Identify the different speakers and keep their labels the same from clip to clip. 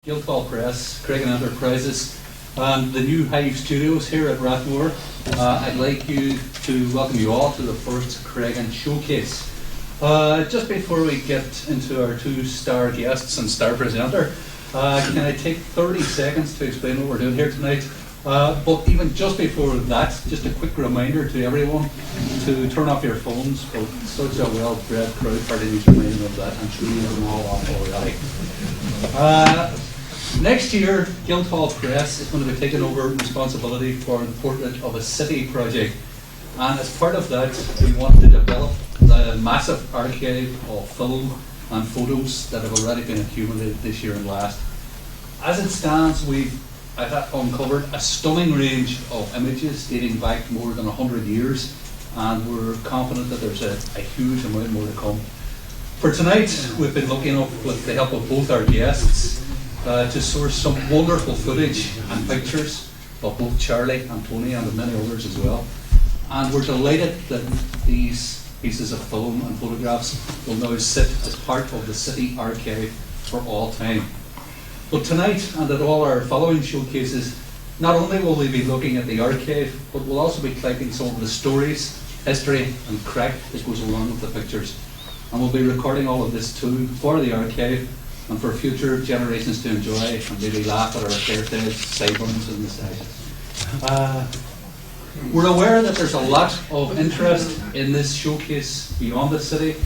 Speaker 1: Guildhall Press, Creggan Enterprises, and the new Hive Studios here at Rathmore. I'd like to welcome you all to the first Creggan Showcase. Just before we get into our two star guests and star presenter, can I take 30 seconds to explain what we're doing here tonight? But even just before that, just a quick reminder to everyone to turn off your phones. But such a well-bred crowd hardly needs reminding of that. I'm sure you know them all off already. Next year, Guildhall Press is going to be taking over responsibility for the Portrait of a City project. And as part of that, we want to develop the massive archive of film and photos that have already been accumulated this year and last. As it stands, I've uncovered a stunning range of images dating back more than 100 years, and we're confident that there's a huge amount more to come. For tonight, we've been looking up, with the help of both our guests, to source some wonderful footage and pictures of both Charlie and Tony and of many others as well. And we're delighted that these pieces of film and photographs will now sit as part of the City Archive for all time. But tonight, and at all our following showcases, not only will we be looking at the archive, but we'll also be collecting some of the stories, history and crack that goes along with the pictures. And we'll be recording all of this too for the archive and for future generations to enjoy and maybe laugh at our birthdays, sideburns and moustaches. We're aware that there's a lot of interest in this showcase beyond the city.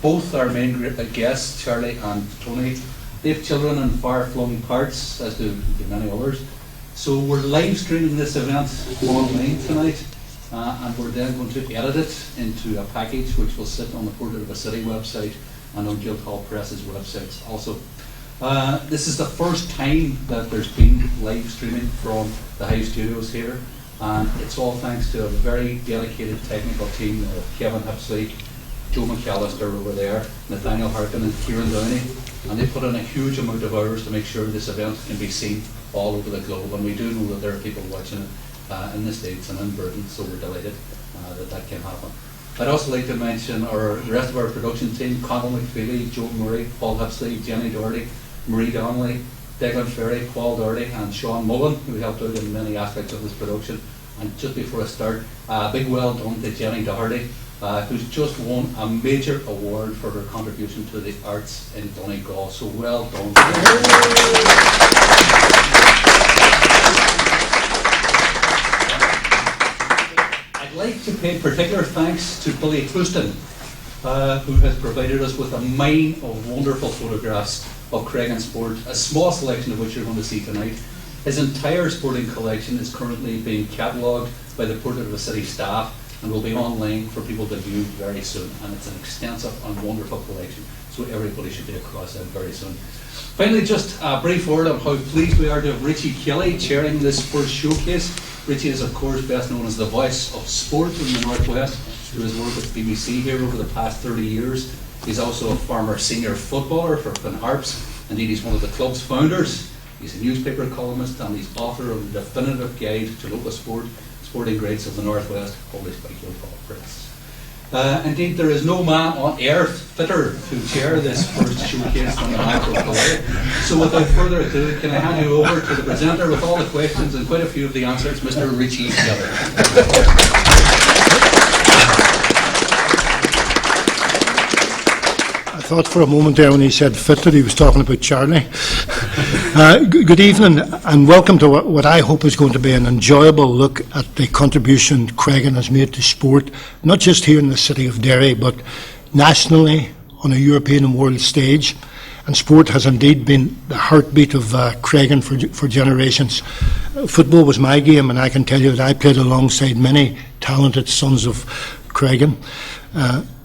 Speaker 1: Both our main guests, Charlie and Tony, they have children in far-flung parts, as do many others. So we're live streaming this event online tonight, and we're then going to edit it into a package which will sit on the Portrait of a City website and on Guildhall Press's websites also. This is the first time that there's been live streaming from the Hive Studios here, and it's all thanks to a very dedicated technical team of Kevin Hipsley, Joe McAllister over there, Nathaniel Harkin and Kieran Downey, and they put in a huge amount of hours to make sure this event can be seen all over the globe, and we do know that there are people watching it in the States and in Britain, so we're delighted that can happen. I'd also like to mention the rest of our production team: Conal McFeely, Joe Murray, Paul Hipsley, Jenny Doherty, Marie Donnelly, Declan Ferry, Paul Doherty and Sean Mullen, who helped out in many aspects of this production. And just before I start, a big well done to Jenny Doherty, who's just won a major award for her contribution to the arts in Donegal. So well done. I'd like to pay particular thanks to Billy Houston, who has provided us with a mine of wonderful photographs of Creggan sport, a small selection of which you're going to see tonight. His entire sporting collection is currently being catalogued by the Portrait of a City staff and will be online for people to view very soon. And it's an extensive and wonderful collection, so everybody should be across that very soon. Finally, just a brief word on how pleased we are to have Richie Kelly chairing this first showcase. Richie is, of course, best known as the voice of sport in the Northwest through his work with BBC here over the past 30 years. He's also a former senior footballer for Finn Harps. Indeed, he's one of the club's founders. He's a newspaper columnist and he's author of the definitive guide to local sporting greats of the Northwest, published by Guildhall Press. Indeed, there is no man on earth fitter to chair this first showcase than the man from Galway. So without further ado, can I hand you over to the presenter with all the questions and quite a few of the answers, Mr. Richie Kelly.
Speaker 2: I thought for a moment there when he said fit that he was talking about Charlie. Good evening and welcome to what I hope is going to be an enjoyable look at the contribution Creggan has made to sport, not just here in the city of Derry, but nationally on a European and world stage. And sport has indeed been the heartbeat of Creggan for generations. Football was my game, and I can tell you that I played alongside many talented sons of Creggan.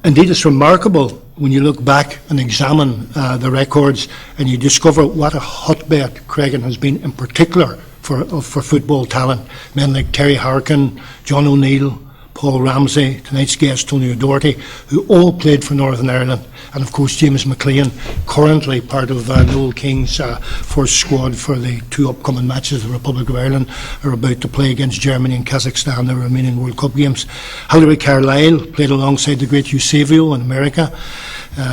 Speaker 2: Indeed, it's remarkable when you look back and examine the records and you discover what a hotbed Creggan has been, in particular for football talent. Men like Terry Harkin, John O'Neill, Paul Ramsey, tonight's guest Tony O'Doherty, who all played for Northern Ireland, and of course James McLean, currently part of Noel King's first squad for the two upcoming matches the Republic of Ireland are about to play against Germany and Kazakhstan, the remaining World Cup games. Hilary Carlisle played alongside the great Eusebio in America.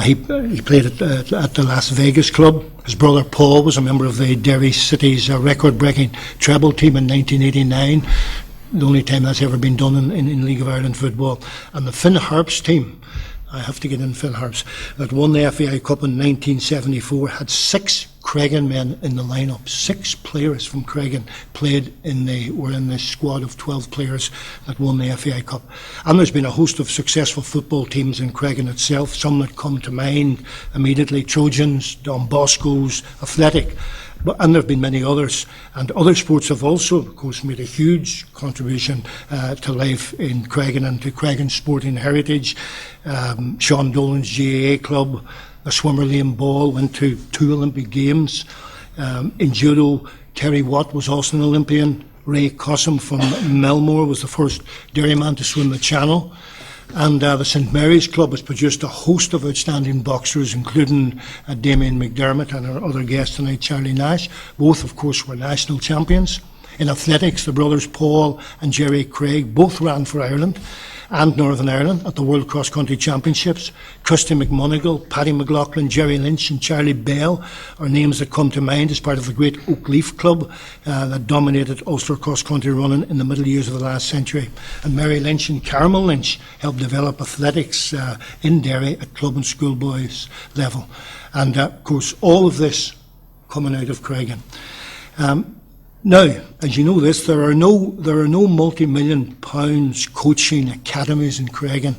Speaker 2: He played at the Las Vegas club. His brother Paul was a member of the Derry City's record-breaking treble team in 1989, the only time that's ever been done in League of Ireland football. And the Finn Harps team, I have to get in Finn Harps, that won the FAI Cup in 1974, had 6 Creggan men in the lineup. 6 players from Creggan were in the squad of 12 players that won the FAI Cup. And there's been a host of successful football teams in Creggan itself, some that come to mind immediately: Trojans, Don Bosco's, Athletic. And there have been many others, and other sports have also, of course, made a huge contribution to life in Creggan and to Creggan's sporting heritage. Sean Dolan's GAA club, the swimmer Liam Ball, went to 2 Olympic Games. In judo, Terry Watt was also an Olympian. Ray Cossum from Melmore was the first dairyman to swim the Channel. And the St Mary's Club has produced a host of outstanding boxers, including Damien McDermott and our other guest tonight, Charlie Nash. Both, of course, were national champions. In athletics, the brothers Paul and Jerry Craig both ran for Ireland and Northern Ireland at the World Cross Country Championships. Kirsty McMonigal, Paddy McLaughlin, Jerry Lynch and Charlie Bell are names that come to mind as part of the great Oak Leaf Club that dominated Ulster cross country running in the middle years of the last century. And Mary Lynch and Carmel Lynch helped develop athletics in Derry at club and schoolboys level. And of course, all of this coming out of Creggan. Now, as you know this, there are no multi-million pounds coaching academies in Creggan.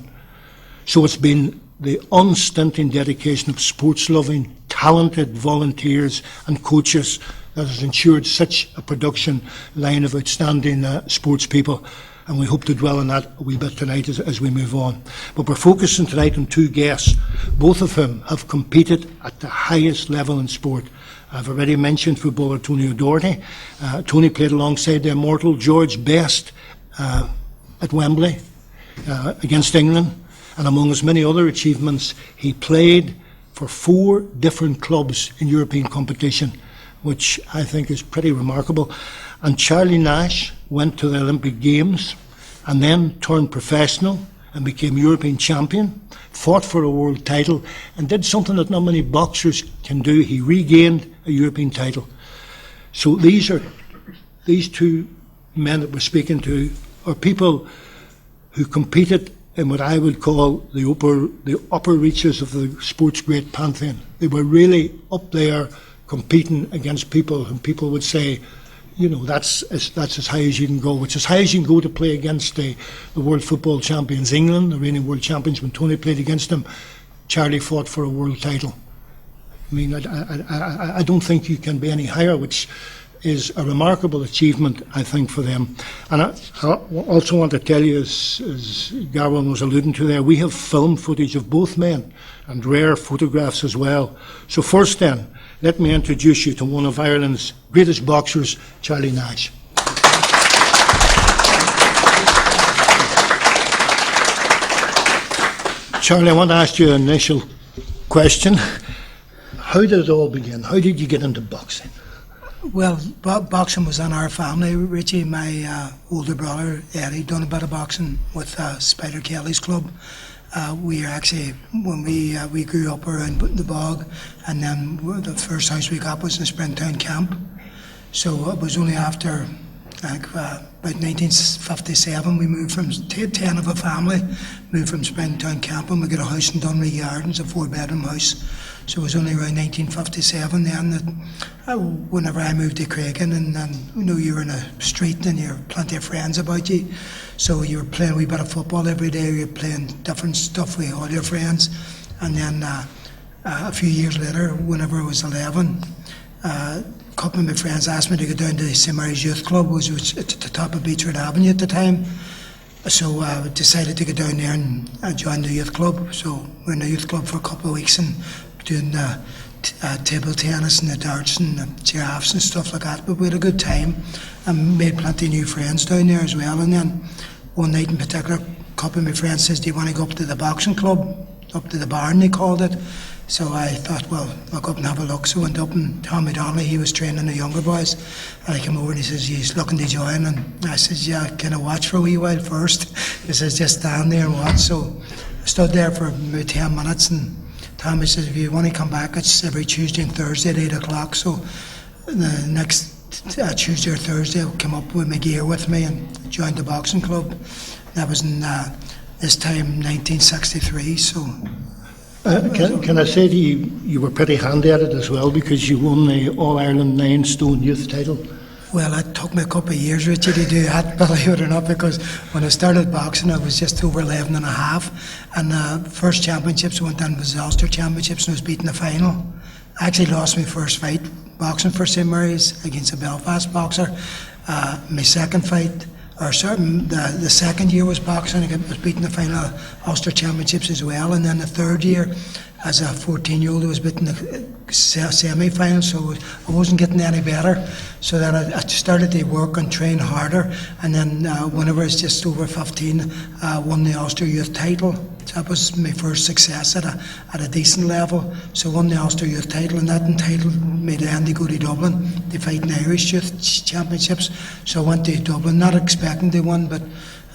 Speaker 2: So it's been the unstinting dedication of sports-loving, talented volunteers and coaches that has ensured such a production line of outstanding sports people. And we hope to dwell on that a wee bit tonight as we move on. But we're focusing tonight on 2 guests, both of whom have competed at the highest level in sport. I've already mentioned footballer Tony O'Doherty. Tony played alongside the immortal George Best at Wembley against England, and among his many other achievements, he played for 4 different clubs in European competition, which I think is pretty remarkable. And Charlie Nash went to the Olympic Games and then turned professional and became European champion, fought for a world title, and did something that not many boxers can do. He regained a European title. So these 2 men that we're speaking to are people who competed in what I would call the upper reaches of the sports great pantheon. They were really up there competing against people whom people would say, you know, that's as high as you can go. It's as high as you can go to play against the world football champions England, the reigning world champions. When Tony played against them, Charlie fought for a world title. I mean, I don't think you can be any higher, which is a remarkable achievement, I think, for them. And I also want to tell you, as Garwin was alluding to there, we have film footage of both men and rare photographs as well. So first then, let me introduce you to one of Ireland's greatest boxers, Charlie Nash. Charlie, I want to ask you an initial question. How did it all begin? How did you get into boxing?
Speaker 3: Well, boxing was in our family. Richie, my older brother, Eddie, done a bit of boxing with Spider Kelly's club. We actually, when we grew up around the bog, and then the first house we got was in Springtown Camp. So it was only after, about 1957, we moved from 10 of a family, moved from Springtown Camp, and we got a house in Dunry Gardens, a 4-bedroom house. So it was only around 1957 then that whenever I moved to Creggan, and you know, you were in a street and you had plenty of friends about you, so you were playing a wee bit of football every day, you were playing different stuff with all your friends. And then a few years later, whenever I was 11, a couple of my friends asked me to go down to St Mary's Youth Club, which was at the top of Beechwood Avenue at the time. So I decided to go down there and join the youth club. So we're in the youth club for a couple of weeks and doing table tennis and the darts and the giraffes and stuff like that. But we had a good time and made plenty of new friends down there as well. And then one night in particular, a couple of my friends says, do you want to go up to the boxing club, up to the barn they called it? So I thought, well, I'll go up and have a look. So I went up, and Tommy Donnelly, he was training the younger boys, and I came over and he says, he's looking to join, and I says, yeah, can I watch for a wee while first? He says, just stand there and watch. So I stood there for about 10 minutes, and Tommy says, if you want to come back, it's every Tuesday and Thursday at 8 o'clock. So the next Tuesday or Thursday, I'll come up with my gear with me and joined the boxing club. That was in this time 1963. So.
Speaker 2: Can I say to you, you were pretty handy at it as well, because you won the All-Ireland 9 stone youth title?
Speaker 3: Well, it took me a couple of years, Richie, to do that, believe it or not, because when I started boxing, I was just over 11 and a half. And the first championships I went down was the Ulster Championships, and I was beaten the final. I actually lost my first fight boxing for St Mary's against a Belfast boxer. My second fight, or certain, the second year was boxing, I was beating the final Ulster Championships as well. And then the third year, as a 14-year-old, I was beating the semi-final, so I wasn't getting any better. So then I started to work and train harder, and then whenever I was just over 15, I won the Ulster Youth title. So that was my first success at a decent level. So I won the Ulster Youth title, and that entitled me then to go to Dublin to fight in Irish Youth Championships. So I went to Dublin, not expecting to win, but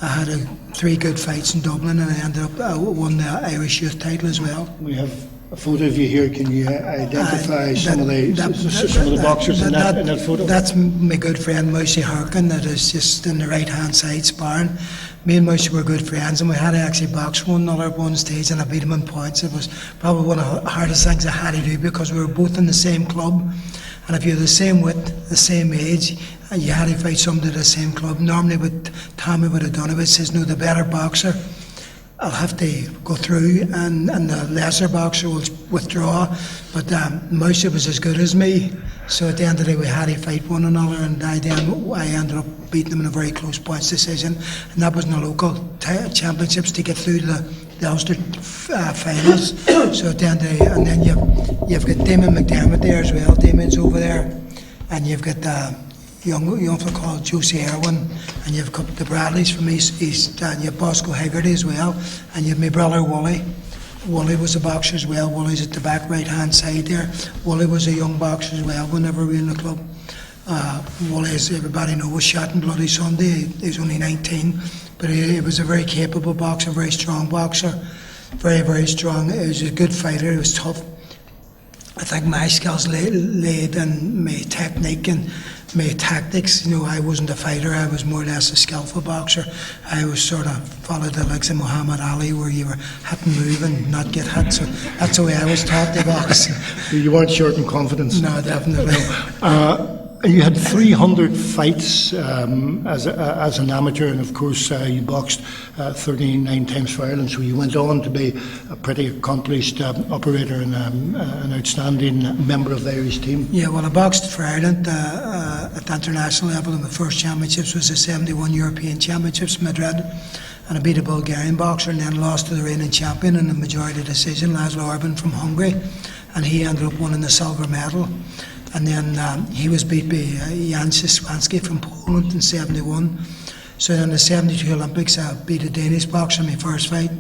Speaker 3: I had 3 good fights in Dublin, and I ended up won the Irish Youth title as well.
Speaker 2: We have a photo of you here. Can you identify some of the boxers in that photo?
Speaker 3: That's my good friend Mousy Harkin, that is just in the right hand side sparring. Me and Mousy were good friends, and we had to actually box one another at one stage, and I beat him in points. It was probably one of the hardest things I had to do, because we were both in the same club, and if you're the same width, the same age, and you had to fight somebody at the same club, normally what Tommy would have done, it says, no, the better boxer, I'll have to go through, and the lesser boxer will withdraw. But Mousy was as good as me, so at the end of the day we had to fight one another, and I ended up beating him in a very close points decision, and that was in the local championships to get through the Ulster finals. So at the end of the day, and then you've got Damon McDermott there as well. Damon's over there, and you've got young fella called Josie Irwin, and you've got the Bradleys from East, and you've Bosco Haggerty as well, and you've my brother Wooly. Wooly was a boxer as well. Wooly's at the back right hand side there. Wooly was a young boxer as well whenever we were in the club. Wooly, as everybody knows, was shot in Bloody Sunday. He was only 19, but he was a very capable boxer, very strong boxer, very, very strong. He was a good fighter, he was tough. I think my skills laid in my technique and my tactics. You know, I wasn't a fighter, I was more or less a skillful boxer. I was sort of followed the likes of Muhammad Ali, where you were hit and move and not get hit. So that's the way I was taught to box.
Speaker 2: You weren't short in confidence?
Speaker 3: No, definitely.
Speaker 2: You had 300 fights as an amateur, and of course you boxed 39 times for Ireland, so you went on to be a pretty accomplished operator and an outstanding member of the Irish team.
Speaker 3: Yeah, well, I boxed for Ireland at the international level, and my first championships was the 71 European Championships in Madrid, and I beat a Bulgarian boxer and then lost to the reigning champion in a majority decision, Laszlo Urban from Hungary, and he ended up winning the silver medal. And then he was beat by Jan Szymanski from Poland in 71. So in the 72 Olympics, I beat a Danish boxer in my first fight.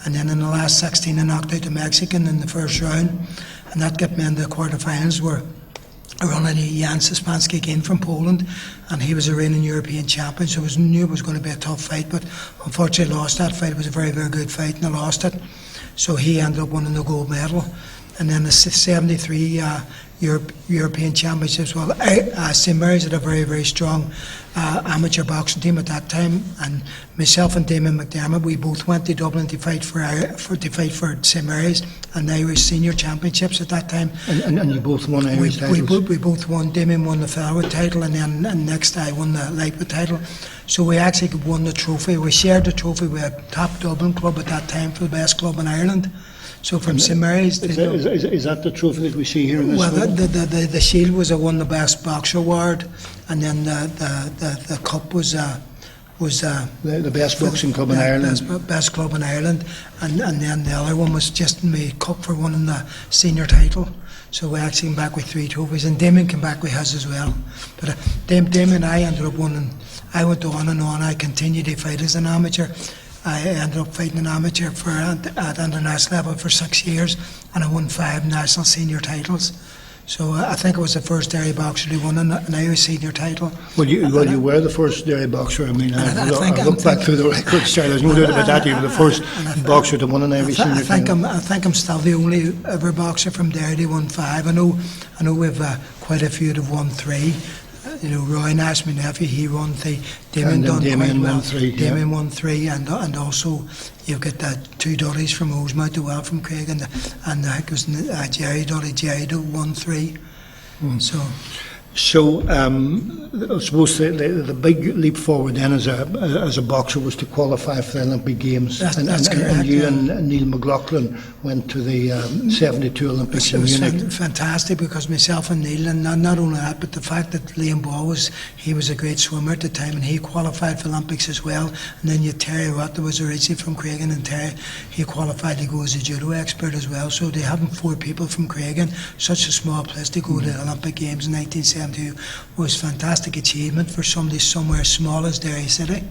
Speaker 3: And then in the last 16, I knocked out a Mexican in the first round. And that got me into the quarterfinals, where I run into Jan Szymanski again from Poland. And he was a reigning European champion, so I knew it was going to be a tough fight. But unfortunately, I lost that fight. It was a very, very good fight, and I lost it. So he ended up winning the gold medal. And then the 73 European Championships, well, St Mary's had a very, very strong amateur boxing team at that time, and myself and Damon McDermott, we both went to Dublin to fight for St Mary's and the Irish Senior Championships at that time.
Speaker 2: And you both won Irish titles?
Speaker 3: We both won. Damon won the featherweight title, and then next I won the lightweight title. So we actually won the trophy. We shared the trophy with a top Dublin club at that time, for the best club in Ireland. So from St Mary's...
Speaker 2: Is that the trophy that we see here in this
Speaker 3: Well, the shield was I won the best boxer award, and then the cup was
Speaker 2: the best boxing club in Ireland.
Speaker 3: Best club in Ireland, and then the other one was just me cup for winning the senior title. So we actually came back with 3 trophies, and Damon came back with his as well. But Damon and I ended up winning. I went on and on. I continued to fight as an amateur. I ended up fighting an amateur at international level for 6 years, and I won 5 national senior titles. So I think it was the first dairy boxer to win an Irish senior title.
Speaker 2: Well, you were the first dairy boxer. I mean, I look back through the records, Charlie. There's no doubt about that. You were the first boxer to win an Irish senior title.
Speaker 3: I think I'm still the only ever boxer from Derry to won 5. I know we've quite a few that have won 3. You know, Roy Nash, my nephew, he won 3. Damien done quite well.
Speaker 2: Won 3.
Speaker 3: Damien won 3, and also you've got 2 Dudleys from Osemouth as well from Creggan, and I think it was Jerry Dudley, won 3. So
Speaker 2: I suppose the big leap forward then as a boxer was to qualify for the Olympic Games.
Speaker 3: That's correct.
Speaker 2: And you and Neil McLaughlin went to the 72 Olympics in Munich.
Speaker 3: It was fantastic because myself and Neil, and not only that, but the fact that Liam Ball he was a great swimmer at the time, and he qualified for Olympics as well. And then you Terry Watt, that was originally from Creggan, and Terry, he qualified to go as a judo expert as well. So they having 4 people from Creggan, such a small place, to go to the Olympic Games in 1972 was fantastic achievement for somebody somewhere small as Derry City.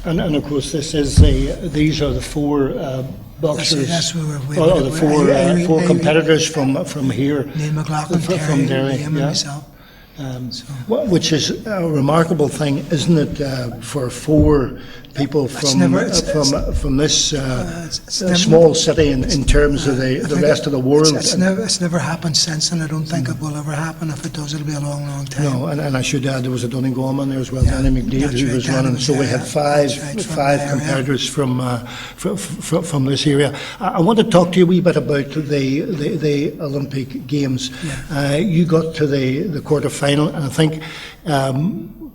Speaker 2: And of course, these are the 4 boxers,
Speaker 3: that's where
Speaker 2: the 4 competitors from here.
Speaker 3: Neil McLaughlin,
Speaker 2: from Derry,
Speaker 3: Liam, and myself.
Speaker 2: Which is a remarkable thing, isn't it, for 4 people from this small city in terms of the rest of the world.
Speaker 3: It's never happened since, and I don't think it will ever happen. If it does, it'll be a long, long time.
Speaker 2: No, and I should add there was a Donegal man there as well, Danny McDaid, who was running. So we had 5 competitors from this area. I want to talk to you a wee bit about the Olympic Games. Yeah. You got to the quarter-final, and I think.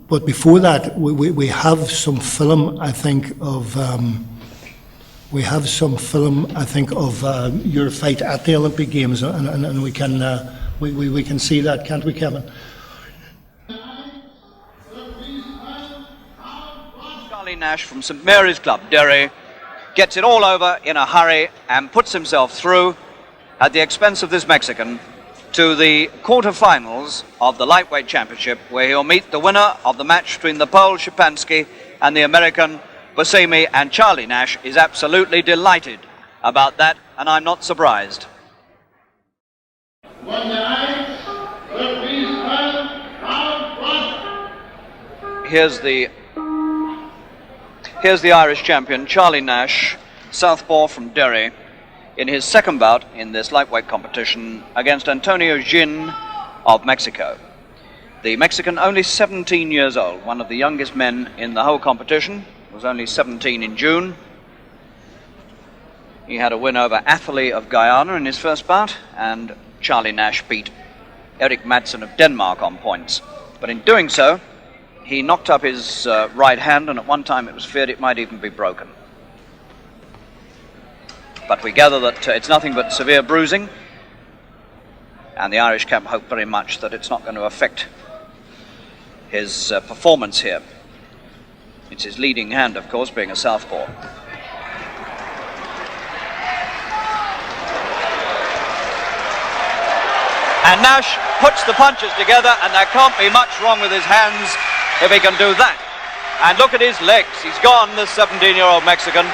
Speaker 2: But before that, we have some film, I think, of your fight at the Olympic Games, and we can see that, can't we, Kevin?
Speaker 4: Charlie Nash from St Mary's Club, Derry, gets it all over in a hurry and puts himself through at the expense of this Mexican to the quarter-finals of the lightweight championship, where he'll meet the winner of the match between the Pole Szczepanski and the American Buscemi, and Charlie Nash is absolutely delighted about that, and I'm not surprised. Here's the Irish champion, Charlie Nash, southpaw from Derry, in his second bout in this lightweight competition against Antonio Gin of Mexico. The Mexican, only 17 years old, one of the youngest men in the whole competition, was only 17 in June. He had a win over Atherley of Guyana in his first bout, and Charlie Nash beat Erik Madsen of Denmark on points. But in doing so, he knocked up his right hand, and at one time it was feared it might even be broken. But we gather that it's nothing but severe bruising, and the Irish camp hope very much that it's not going to affect his performance here. It's his leading hand, of course, being a southpaw. And Nash puts the punches together, and there can't be much wrong with his hands if he can do that. And look at his legs. He's gone, this 17-year-old Mexican.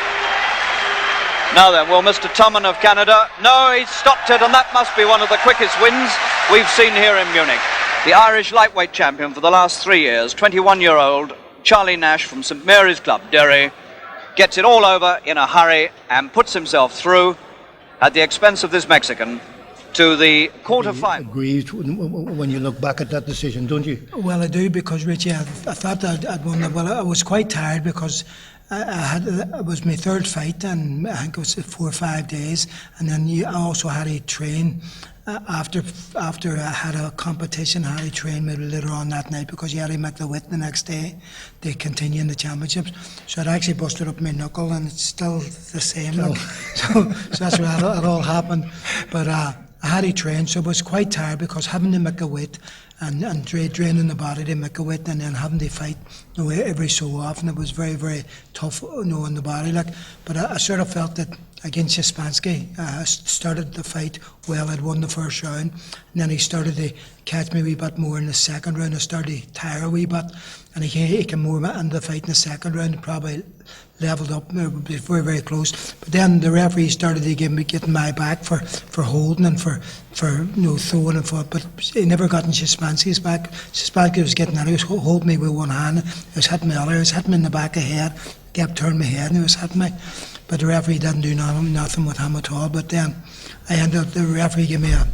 Speaker 4: Now then, will Mr. Tumman of Canada? No, he's stopped it, and that must be one of the quickest wins we've seen here in Munich. The Irish lightweight champion for the last 3 years, 21-year-old Charlie Nash from St Mary's Club, Derry, gets it all over in a hurry and puts himself through at the expense of this Mexican to the quarter-final.
Speaker 2: Aggrieved when you look back at that decision, don't you?
Speaker 3: Well, I do, because Richie, I thought I'd won that. Well, I was quite tired because it was my 3rd fight, and I think it was 4 or 5 days, and then I also had to train after I had a competition. I had to train maybe later on that night because you had to make the weight the next day to continue in the championships. So I'd actually busted up my knuckle, and it's still the same. Look. So that's where it all happened. But I had to train, so I was quite tired because having to make a weight and draining the body to make a weight, and then having to fight every so often, it was very, very tough on the body. But I sort of felt that against Szymanski. Started the fight well, I'd won the first round, and then he started to catch me a wee bit more in the second round. I started to tire a wee bit, and he came more into the fight in the second round, probably levelled up, very, very close. But then the referee started to getting my back for holding and for throwing and for, but he never got in Szymanski's back. Szymanski was getting out, he was holding me with one hand, he was hitting me other, he was hitting me in the back of the head, kept turning my head and he was hitting me. But the referee didn't do nothing with him at all. But then I ended up, the referee gave me a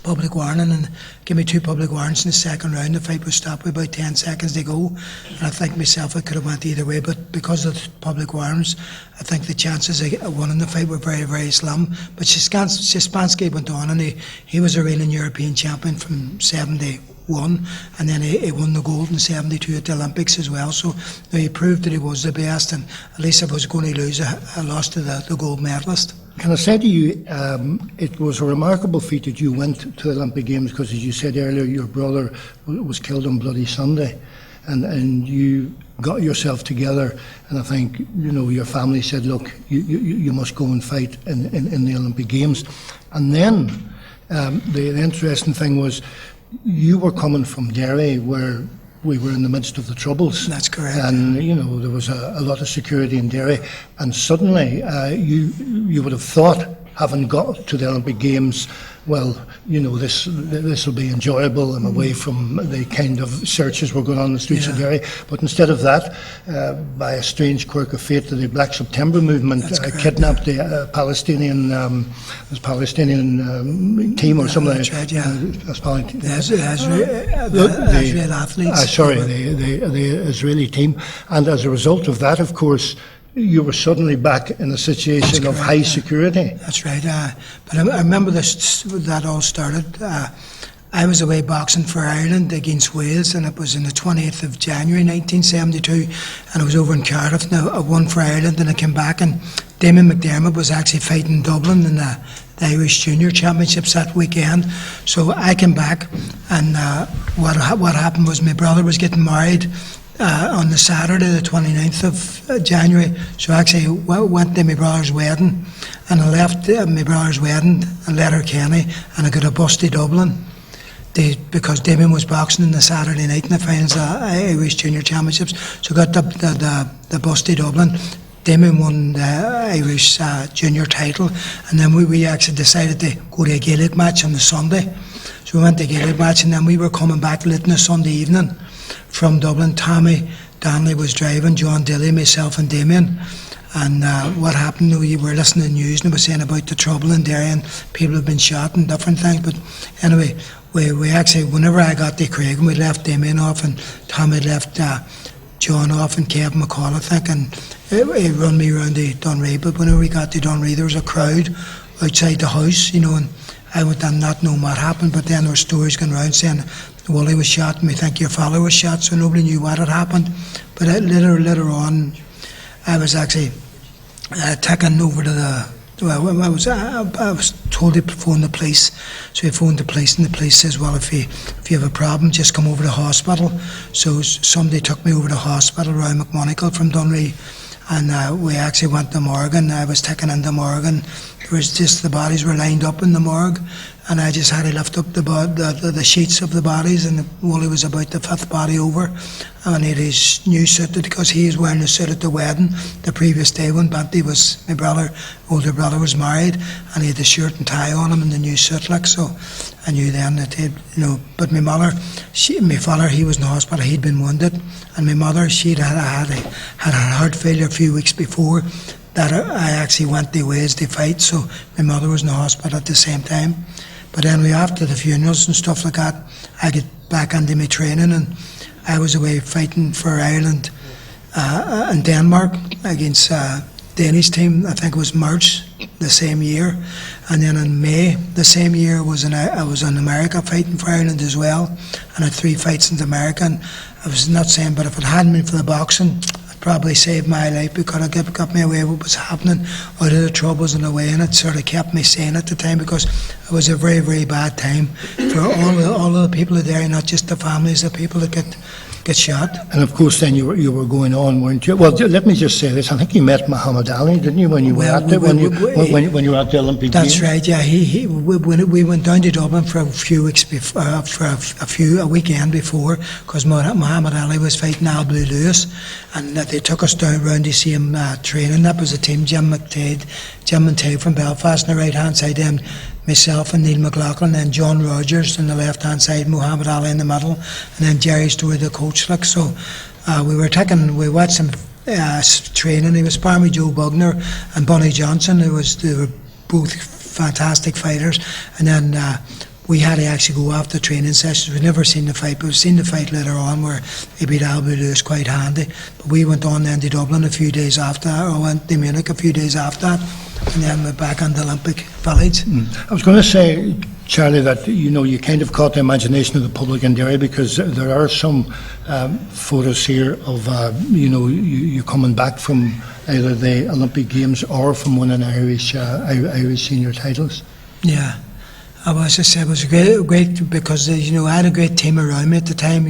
Speaker 3: public warning and gave me 2 public warnings in the second round. The fight was stopped with about 10 seconds to go, and I think myself it could have went either way, but because of the public warnings, I think the chances of winning the fight were very, very slim. But Szymanski went on, and he was a reigning European champion from 71, and then he won the gold in 72 at the Olympics as well. So he proved that he was the best, and at least if I was going to lose, I lost to the gold medalist.
Speaker 2: Can I say to you, it was a remarkable feat that you went to the Olympic Games, because as you said earlier, your brother was killed on Bloody Sunday, and you got yourself together, and I think your family said, look, you must go and fight in the Olympic Games. And then the interesting thing was, you were coming from Derry, where we were in the midst of the Troubles.
Speaker 3: That's correct.
Speaker 2: And there was a lot of security in Derry, and suddenly you would have thought, having got to the Olympic Games, well, this will be enjoyable. I'm away from the kind of searches were going on in the streets of Derry. But instead of that, by a strange quirk of fate, the Black September movement kidnapped the Palestinian team or something.
Speaker 3: That's right, yeah.
Speaker 2: The
Speaker 3: Israel athletes.
Speaker 2: The Israeli team. And as a result of that, of course, you were suddenly back in a situation of high security.
Speaker 3: That's right. But I remember that all started. I was away boxing for Ireland against Wales, and it was on the 28th of January 1972, and I was over in Cardiff. Now I won for Ireland, and I came back, and Damien McDermott was actually fighting in Dublin in the Irish Junior Championships that weekend. So I came back, and what happened was my brother was getting married on the Saturday, the 29th of January. So I actually went to my brother's wedding, and I left my brother's wedding in Letterkenny, and I got a bus to Dublin, because Damien was boxing on the Saturday night in the finals of the Irish Junior Championships. So I got the bus to Dublin. Damien won the Irish junior title, and then we actually decided to go to a Gaelic match on the Sunday. So we went to a Gaelic match, and then we were coming back late on a Sunday evening from Dublin. Tommy Danley was driving, John Dilly, myself and Damien. And what happened, we were listening to the news, and it was saying about the trouble in Derry, and people had been shot and different things. But anyway, we actually, whenever I got to Creggan, we left Damien off, and Tommy left John off, and Kevin McCall, I think, and he run me around to Dunree. But whenever we got to Dunree, there was a crowd outside the house, and I went down not knowing what happened. But then there were stories going around saying Wally was shot, and we think your father was shot, so nobody knew what had happened. But later on, I was actually taken over to the. Well, I was told to phone the police, so I phoned the police, and the police says, well, if you have a problem, just come over to the hospital. So somebody took me over to the hospital, Roy McMonagle from Dunree, and we actually went to Morgan. I was taken into Morgan. There was just, the bodies were lined up in the morgue, and I just had to lift up the sheets of the bodies, and Wally was about the 5th body over, and he had his new suit, because he was wearing a suit at the wedding the previous day when Banty was, my older brother was married, and he had the shirt and tie on him and the new suit, so I knew then that he'd, but my mother, my father, he was in the hospital, he'd been wounded, and my mother, she'd had heart failure a few weeks before that I actually went to Wales to fight, so my mother was in the hospital at the same time. But anyway, after the funerals and stuff like that, I get back into my training, and I was away fighting for Ireland in Denmark against Danish team. I think it was March the same year, and then in May the same year I was in America fighting for Ireland as well, and I had 3 fights in America. And I was not saying, but if it hadn't been for the boxing, I probably saved my life, because it got me away what was happening, out of the troubles and away, and it sort of kept me sane at the time, because it was a very, very bad time for all of the people there, not just the families of people that get shot.
Speaker 2: And of course, then you were going on, weren't you? Well, let me just say this: I think you met Muhammad Ali, didn't you, when you were at when you were at the Olympic Games?
Speaker 3: That's right. Yeah, we went down to Dublin for a few weeks before, a weekend before, because Muhammad Ali was fighting Al Blue Lewis, and they took us down round to see him training. That was the team: Jim McTague from Belfast on the right hand side, then myself and Neil McLaughlin, and John Rogers on the left hand side, Muhammad Ali in the middle, and then Jerry Story, the coach. So we watched him training. He was sparring with Joe Bugner and Bunny Johnson, they were both fantastic fighters. And then we had to actually go after training sessions. We'd never seen the fight, but we've seen the fight later on where he beat Albert Lewis quite handy. But we went on then to Dublin a few days after that, or went to Munich a few days after that, and then we're back on the Olympic Village.
Speaker 2: I was going to say, Charlie, that you kind of caught the imagination of the public in Derry, because there are some photos here of you coming back from either the Olympic Games or from winning Irish senior titles.
Speaker 3: Yeah. As I said, it was great because I had a great team around me at the time.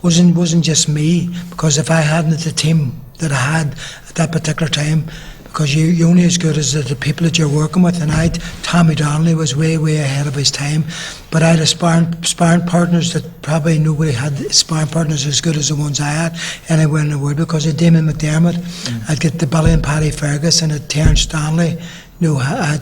Speaker 3: Wasn't just me, because if I hadn't the team that I had at that particular time, because you're only as good as the people that you're working with. And Tommy Donnelly was way ahead of his time, but I had sparring partners that probably nobody had sparring partners as good as the ones I had anywhere in the world, because of Damon McDermott, I'd get the Billy and Paddy Ferguson, and Terence Stanley. I had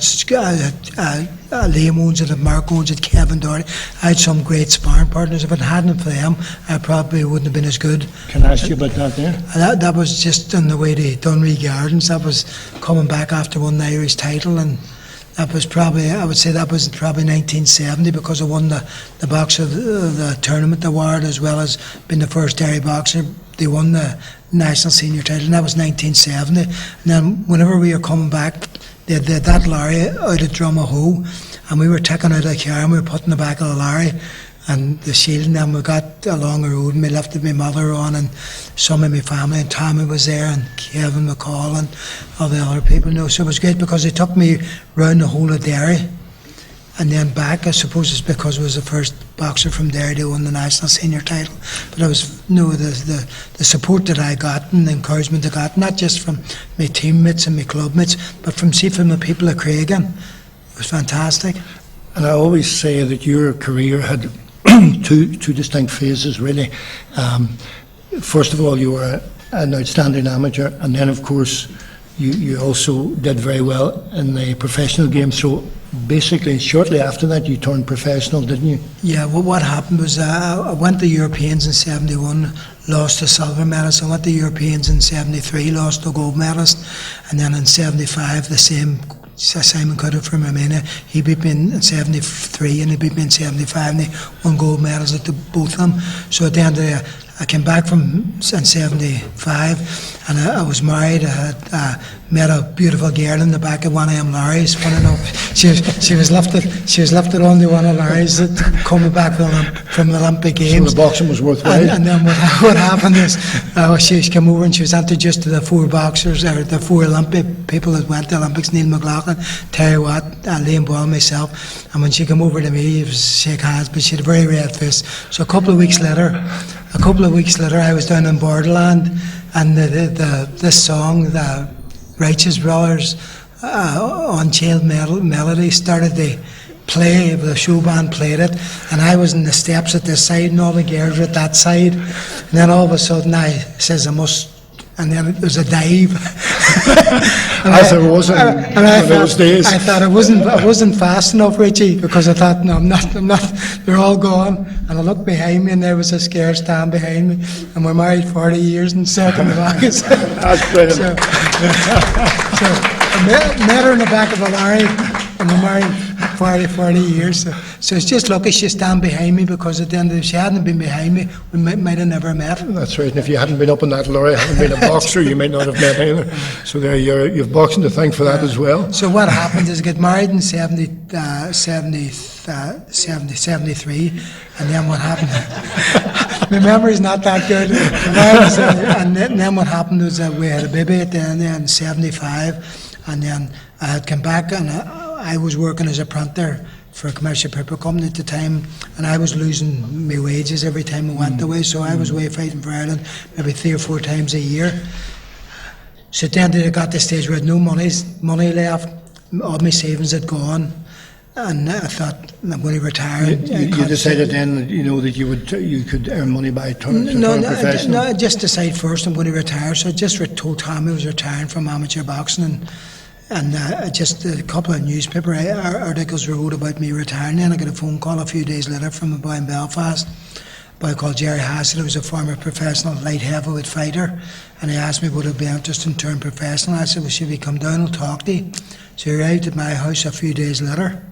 Speaker 3: Liam Owens, and Mark Owens, and Kevin Doherty. I had some great sparring partners. If it hadn't for them, I probably wouldn't have been as good.
Speaker 2: Can I ask you about that there?
Speaker 3: That was just on the way to Dunree Gardens. That was coming back after winning the Irish title, and that was probably, I would say that was probably 1970, because I won the boxer the tournament award, as well as being the first Derry boxer. They won the national senior title, and that was 1970. And then whenever we were coming back, they had that lorry out at Drumahoe, and we were taking out a car and we were putting the back of the lorry and the shield, and then we got along the road and we lifted my mother on, and some of my family, and Tommy was there, and Kevin McCall, and all the other people. So it was great, because they took me round the whole of Derry and then back. I suppose it's because I was the first boxer from Derry to win the national senior title. But it was the support that I got, and the encouragement I got, not just from my teammates and my clubmates, but from the people at Creggan. It was fantastic.
Speaker 2: And I always say that your career had two distinct phases, really. First of all, you were an outstanding amateur, and then of course you also did very well in the professional game. So basically, shortly after that, you turned professional, didn't you? Yeah.
Speaker 3: Well, what happened was I went to Europeans in '71, lost a silver medalist. I went to Europeans in '73, lost a gold medalist, and then in '75, the same Simon Cutter from Romania, he beat me in '73 and he beat me in '75, and they won gold medals at both of them. So at the end of the day, I came back in '75, and I was married. I had met a beautiful girl in the back of one of them lorries. Funny enough, she was lifted onto one of the lorries that coming back from the Olympic Games.
Speaker 2: So the boxing was worthwhile.
Speaker 3: And then what happened is she came over and she was introduced to the four boxers, or the four Olympic people that went to the Olympics: Neil McLaughlin, Terry Watt, Liam Boyle, myself. And when she came over to me, it was shake hands, but she had a very red face. So a couple of weeks later, I was down in Borderland, and this song, the Righteous Brothers, Unchained Melody, started to play. The show band played it, and I was in the steps at this side, and all the girls were at that side. And then all of a sudden, I says I must. And then it was a dive.
Speaker 2: As there was in those days.
Speaker 3: I thought I wasn't fast enough, Richie, because I thought, no, I'm not. They're all gone. And I looked behind me, and there was a scare stand behind me. And we're married 40 years in 2nd of August.
Speaker 2: That's brilliant.
Speaker 3: So I met her in the back of a lorry, and we're married 40 years. So it's just lucky she stand behind me, because at the end of if she hadn't been behind me, we might have never met.
Speaker 2: That's right. And if you hadn't been up in that lorry, hadn't been a boxer, you might not have met either. So there you've boxing to thank for that as well.
Speaker 3: So what happened is I got married in 73. 73, and then what happened? My memory's not that good. And then what happened was that we had a baby at the end in 75, and then I had come back, and I was working as a printer for a commercial paper company at the time, and I was losing my wages every time I went away, so I was away fighting for Ireland maybe 3 or 4 times a year. So then I got to the stage where I had no money left, all my savings had gone, and I thought, I'm going to retire.
Speaker 2: You decided then that you could earn money by turning professional?
Speaker 3: No, I just decided first I'm going to retire, so I just told Tommy I was retiring from amateur boxing, and just a couple of newspaper articles wrote about me retiring. Then I got a phone call a few days later from a boy in Belfast, a boy called Jerry Hassett, who was a former professional light heavyweight fighter, and he asked me would I be interested in turning professional. I said, well, should we come down and talk to you? So he arrived at my house a few days later,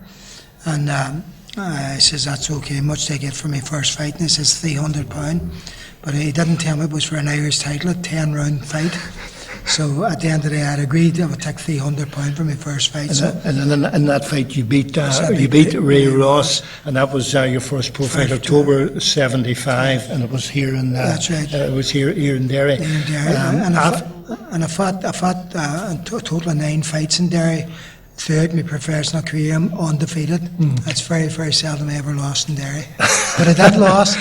Speaker 3: and I says, that's okay, much do I get for my first fight? And he says, £300. But he didn't tell me it was for an Irish title, a 10-round fight. So at the end of the day, I agreed I would take £300 for my first fight.
Speaker 2: And in that fight, you beat Ray Ross, and that was your first pro fight, October '75, and it was here in.
Speaker 3: That's right.
Speaker 2: It was here in Derry.
Speaker 3: And I fought a total of 9 fights in Derry. Throughout my professional career, I'm undefeated. That's very, very seldom I ever lost in Derry. But I did lose.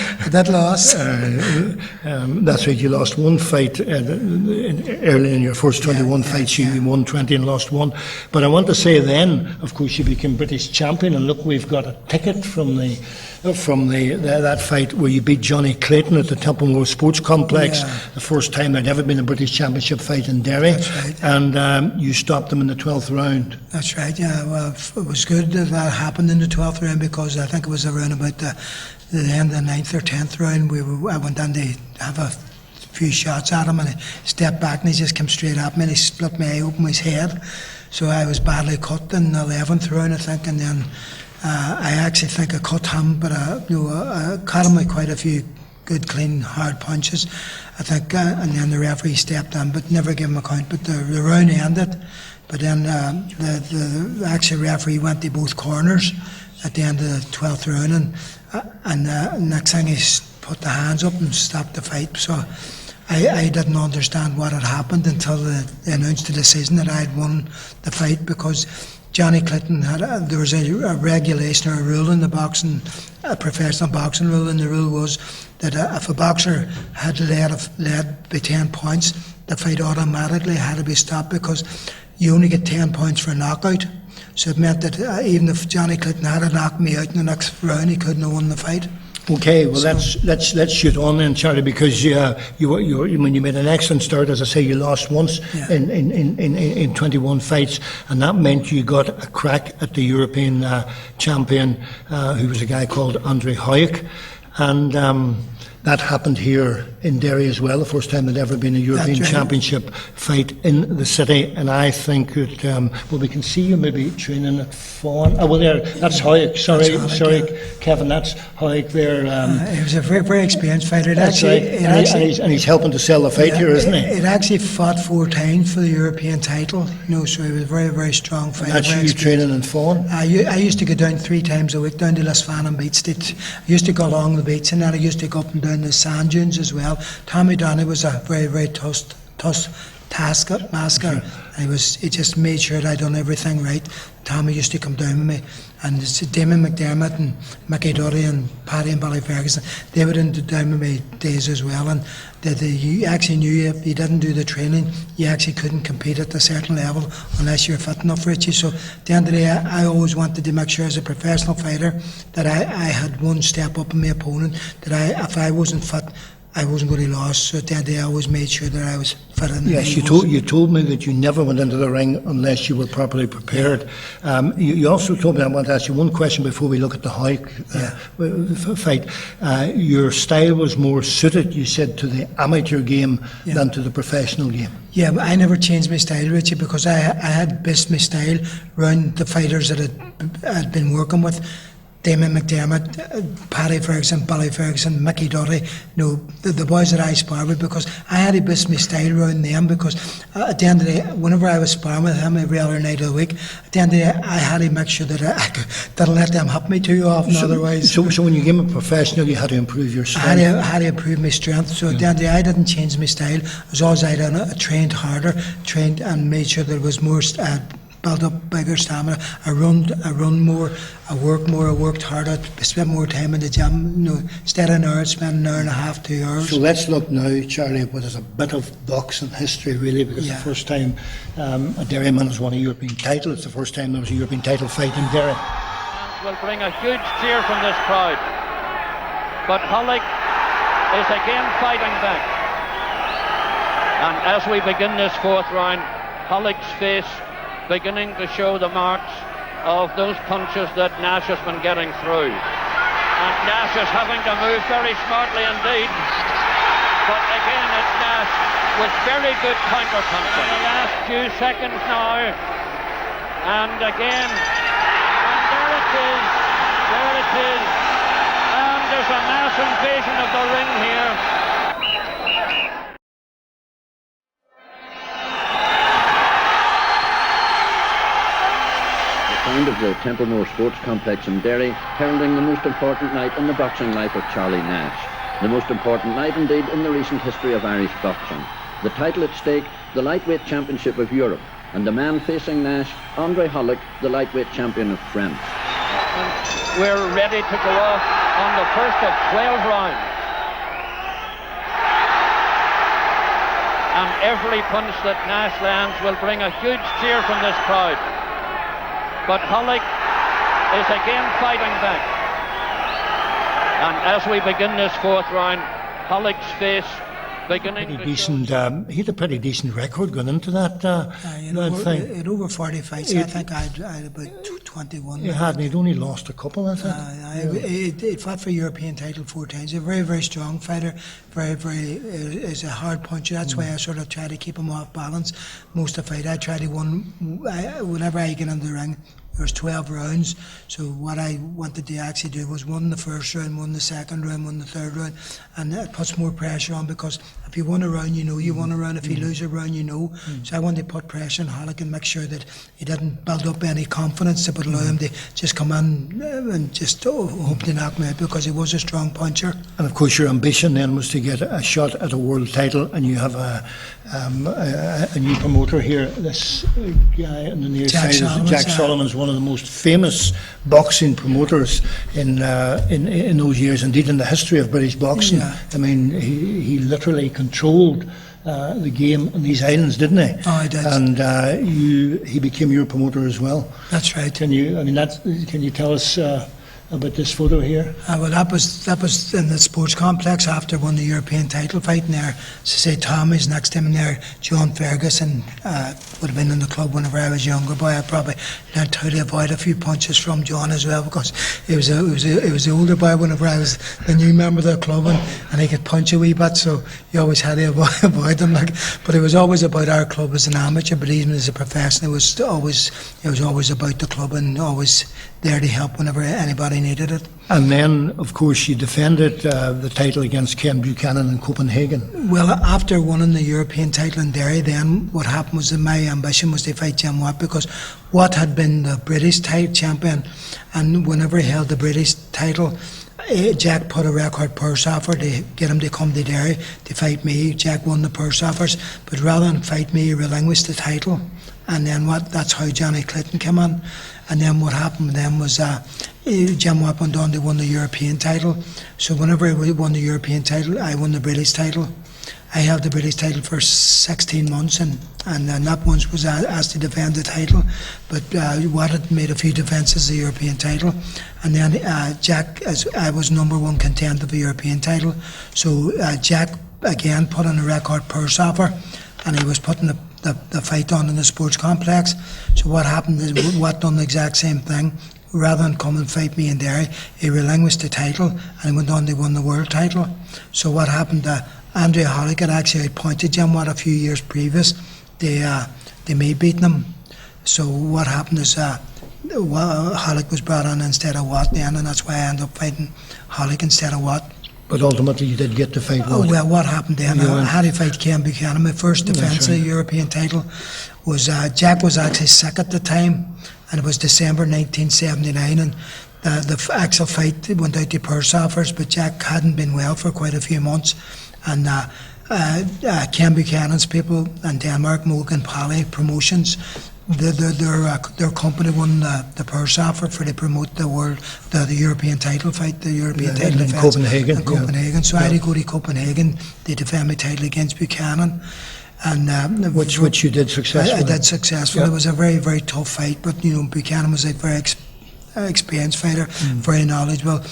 Speaker 2: That's right, you lost 1 fight early in your first 21 fights. You won 20 and lost 1. But I want to say then, of course, you became British champion, and look, we've got a ticket from that fight where you beat Johnny Clayton at the Templemore Sports Complex, the first time there'd ever been a British Championship fight in Derry.
Speaker 3: That's right.
Speaker 2: And you stopped him in the 12th round.
Speaker 3: That's right, yeah. Well, it was good that happened in the 12th round, because I think it was around about the end of the 9th or 10th round. I went in to have a few shots at him, and he stepped back and he just came straight at me and he split my eye open with his head. So I was badly cut in the 11th round, I think, and then I actually think I cut him, but I caught him with quite a few good, clean, hard punches, I think, and then the referee stepped in, but never gave him a count. But the round ended, but then the actual referee went to both corners at the end of the 12th round, and next thing he put the hands up and stopped the fight. So I didn't understand what had happened until they announced the decision that I had won the fight, because Johnny Clinton there was a regulation or a rule in the boxing, a professional boxing rule, and the rule was that if a boxer had led by 10 points, the fight automatically had to be stopped, because you only get 10 points for a knockout. So it meant that even if Johnny Clinton had knocked me out in the next round, he couldn't have won the fight.
Speaker 2: Okay, well, let's shoot on then, Charlie, because you made an excellent start. As I say, you lost once in 21 fights, and that meant you got a crack at the European champion, who was a guy called Andre Hoyek, and that happened here in Derry as well, the first time there'd ever been a European Championship fight in the city. And I think that, well, we can see you maybe training at Fawn. Oh, well, that's Hoyek. Sorry, Kevin, that's Hoyek there.
Speaker 3: He was a very, very experienced fighter.
Speaker 2: That's right. And he's helping to sell the fight here, isn't he?
Speaker 3: It actually fought 4 times for the European title, so he was a very, very strong fighter.
Speaker 2: And that's you training in Fawn?
Speaker 3: I used to go down 3 times a week, down to Lisfannon Beach. I used to go along the beach, and then I used to go up and down the sand dunes as well. Tommy Donny was a very, very tough taskmaster. He just made sure that I done everything right. Tommy used to come down with me, and Damon McDermott and Mickey Duddy and Paddy and Billy Ferguson, they would down with me days as well. And you actually knew if you didn't do the training, you actually couldn't compete at a certain level unless you're fit enough, Richie. So at the end of the day, I always wanted to make sure as a professional fighter that I had one step up in my opponent, that if I wasn't fit, I wasn't going to lose. So at the end of the day, I always made sure that I was fit in the
Speaker 2: Yes, you told me that you never went into the ring unless you were properly prepared. You also told me, I want to ask you one question before we look at the Hoyek fight. Your style was more suited, you said, to the amateur game than to the professional game.
Speaker 3: Yeah, but I never changed my style, Richie, because I had based my style around the fighters that I'd been working with. Damon McDermott, Paddy Ferguson, Billy Ferguson, Mickey Doherty, the boys that I spar with, because I had to boost my style around them, because at the end of the day, whenever I was sparring with him every other night of the week, at the end of the day, I had to make sure that I let them hit me too often, otherwise.
Speaker 2: So when you became a professional, you had to improve your strength?
Speaker 3: I had to improve my strength, so at the end of the day, I didn't change my style, as long as I trained harder, trained and made sure there was more built up bigger stamina. I run more, I worked harder, spent more time in the gym. Instead of an hour, I spent an hour and a half, 2 hours.
Speaker 2: So let's look now, Charlie, at what is a bit of boxing history, really, because the first time a Derryman has won a European title, it's the first time there was a European title fight in Derry.
Speaker 5: Will bring a huge cheer from this crowd, but Hollick is again fighting back, and as we begin this fourth round, Hollick's face beginning to show the marks of those punches that Nash has been getting through. And Nash is having to move very smartly indeed. But again, it's Nash with very good counter-punching. The last few seconds now. And again, and there it is. And there's a mass invasion of the ring here.
Speaker 6: Of the Templemore Sports Complex in Derry, heralding the most important night in the boxing life of Charlie Nash. The most important night indeed in the recent history of Irish boxing. The title at stake, the lightweight championship of Europe, and the man facing Nash, Andre Hollick, the lightweight champion of France.
Speaker 5: And we're ready to go off on the first of 12 rounds. And every punch that Nash lands will bring a huge cheer from this crowd. But Hollick is again fighting back. And as we begin this fourth round, Hollick's face beginning
Speaker 2: Pretty
Speaker 5: to
Speaker 2: decent. He had a pretty decent record going into that thing.
Speaker 3: In over 40 fights, I think I had about 21.
Speaker 2: He had, and he'd only lost a couple, I think.
Speaker 3: He fought for European title 4 times. He's a very, very strong fighter. Is a hard puncher. That's why I sort of try to keep him off balance. Most of the fight, I try to whenever I get into the ring, there's 12 rounds, so what I wanted to actually do was win the first round, win the second round, win the third round, and it puts more pressure on, because if you win a round, you know you won a round. If you lose a round, you know. So I wanted to put pressure on Hollick and make sure that he didn't build up any confidence that would allow him to just come in and just hope to knock me out, because he was a strong puncher.
Speaker 2: And of course your ambition then was to get a shot at a world title, and you have a new promoter here, this guy on the near side, Jack Solomon's one of the most famous boxing promoters in those years, indeed in the history of British boxing.
Speaker 3: Yeah.
Speaker 2: I mean, he literally controlled the game on these islands, didn't he?
Speaker 3: Oh, he did.
Speaker 2: And he became your promoter as well.
Speaker 3: That's right.
Speaker 2: Can you tell us about this photo here?
Speaker 3: Well, that was in the sports complex after won the European title fight. And there, as I say, Tommy's next to him, and there, John Ferguson would have been in the club whenever I was younger boy. I probably learned how to avoid a few punches from John as well, because he was the older boy whenever I was the new member of the club, and he could punch a wee bit, so you always had to avoid them. But it was always about our club as an amateur, but even as a professional, it was always about the club, and always there to help whenever anybody needed it.
Speaker 2: And then, of course, you defended the title against Ken Buchanan in Copenhagen.
Speaker 3: Well, after winning the European title in Derry, then what happened was that my ambition was to fight Jim Watt, because Watt had been the British title champion, and whenever he held the British title, Jack put a record purse offer to get him to come to Derry to fight me. Jack won the purse offers, but rather than fight me, he relinquished the title. And then that's how Johnny Clinton came in. And then what happened then was Jim Watt went on to win the European title. So whenever we won the European title, I won the British title. I held the British title for 16 months, and that once was asked to defend the title, but Watt had made a few defences of the European title, and then Jack, as I was number one contender of the European title, so Jack again put on a record purse offer, and he was putting the fight on in the sports complex. So what happened is Watt done the exact same thing. Rather than come and fight me in Derry, he relinquished the title, and he went on to win the world title. So what happened, Andre Hollick had actually appointed Jim Watt a few years previous. They me beating him. So what happened is Hollick was brought on instead of Watt then, and that's why I ended up fighting Hollick instead of Watt.
Speaker 2: But ultimately you did get to fight
Speaker 3: Oh,
Speaker 2: Watt.
Speaker 3: well, what happened then? I had to fight Ken Buchanan. My first defence of the European title was Jack was actually sick at the time, and it was December 1979, and the actual fight went out to purse offers, but Jack hadn't been well for quite a few months, and Ken Buchanan's people in Denmark, Morgan Pally Promotions, their company won the purse offer for to promote the European title fight, the European title
Speaker 2: in
Speaker 3: defence
Speaker 2: Copenhagen.
Speaker 3: in Copenhagen. So I had to go to Copenhagen to defend my title against Buchanan, and
Speaker 2: Which you did successfully.
Speaker 3: I did successfully.
Speaker 2: Yeah.
Speaker 3: It was a very, very tough fight, but Buchanan was a very experienced fighter, very knowledgeable.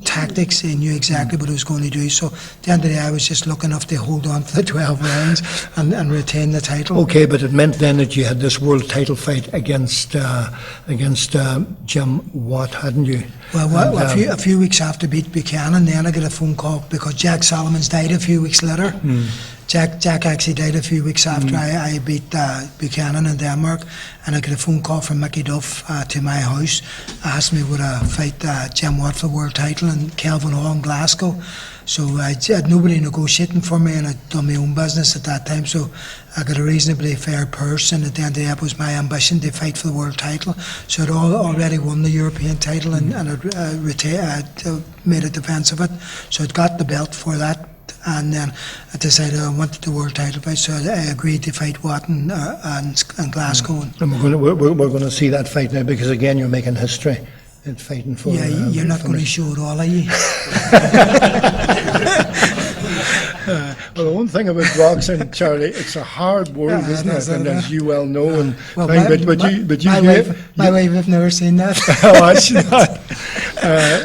Speaker 3: Tactics, he knew exactly what he was going to do. So at the end of the day, I was just lucky enough to hold on for the 12 rounds and retain the title.
Speaker 2: Okay, but it meant then that you had this world title fight against Jim Watt, hadn't you?
Speaker 3: Well, a few weeks after beat Buchanan, then I got a phone call because Jack Solomons died a few weeks later. Jack actually died a few weeks after I beat Buchanan in Denmark, and I got a phone call from Mickey Duff to my house, asked me would I fight Jim Watt for the world title in Kelvin Hall in Glasgow. So I had nobody negotiating for me, and I'd done my own business at that time, so I got a reasonably fair purse, and at the end of the day it was my ambition to fight for the world title. So I'd already won the European title, and I'd made a defence of it, so I'd got the belt for that. And then I decided I wanted the world title fight, so I agreed to fight Watt in Glasgow.
Speaker 2: And we're going to see that fight now, because again you're making history in fighting for.
Speaker 3: Yeah, you're not going to show it all, are you?
Speaker 2: Well, the one thing about boxing, Charlie, it's a hard world, isn't it? And as you well know, and
Speaker 3: Well,
Speaker 2: my
Speaker 3: wife have never seen that.
Speaker 2: Oh, actually not.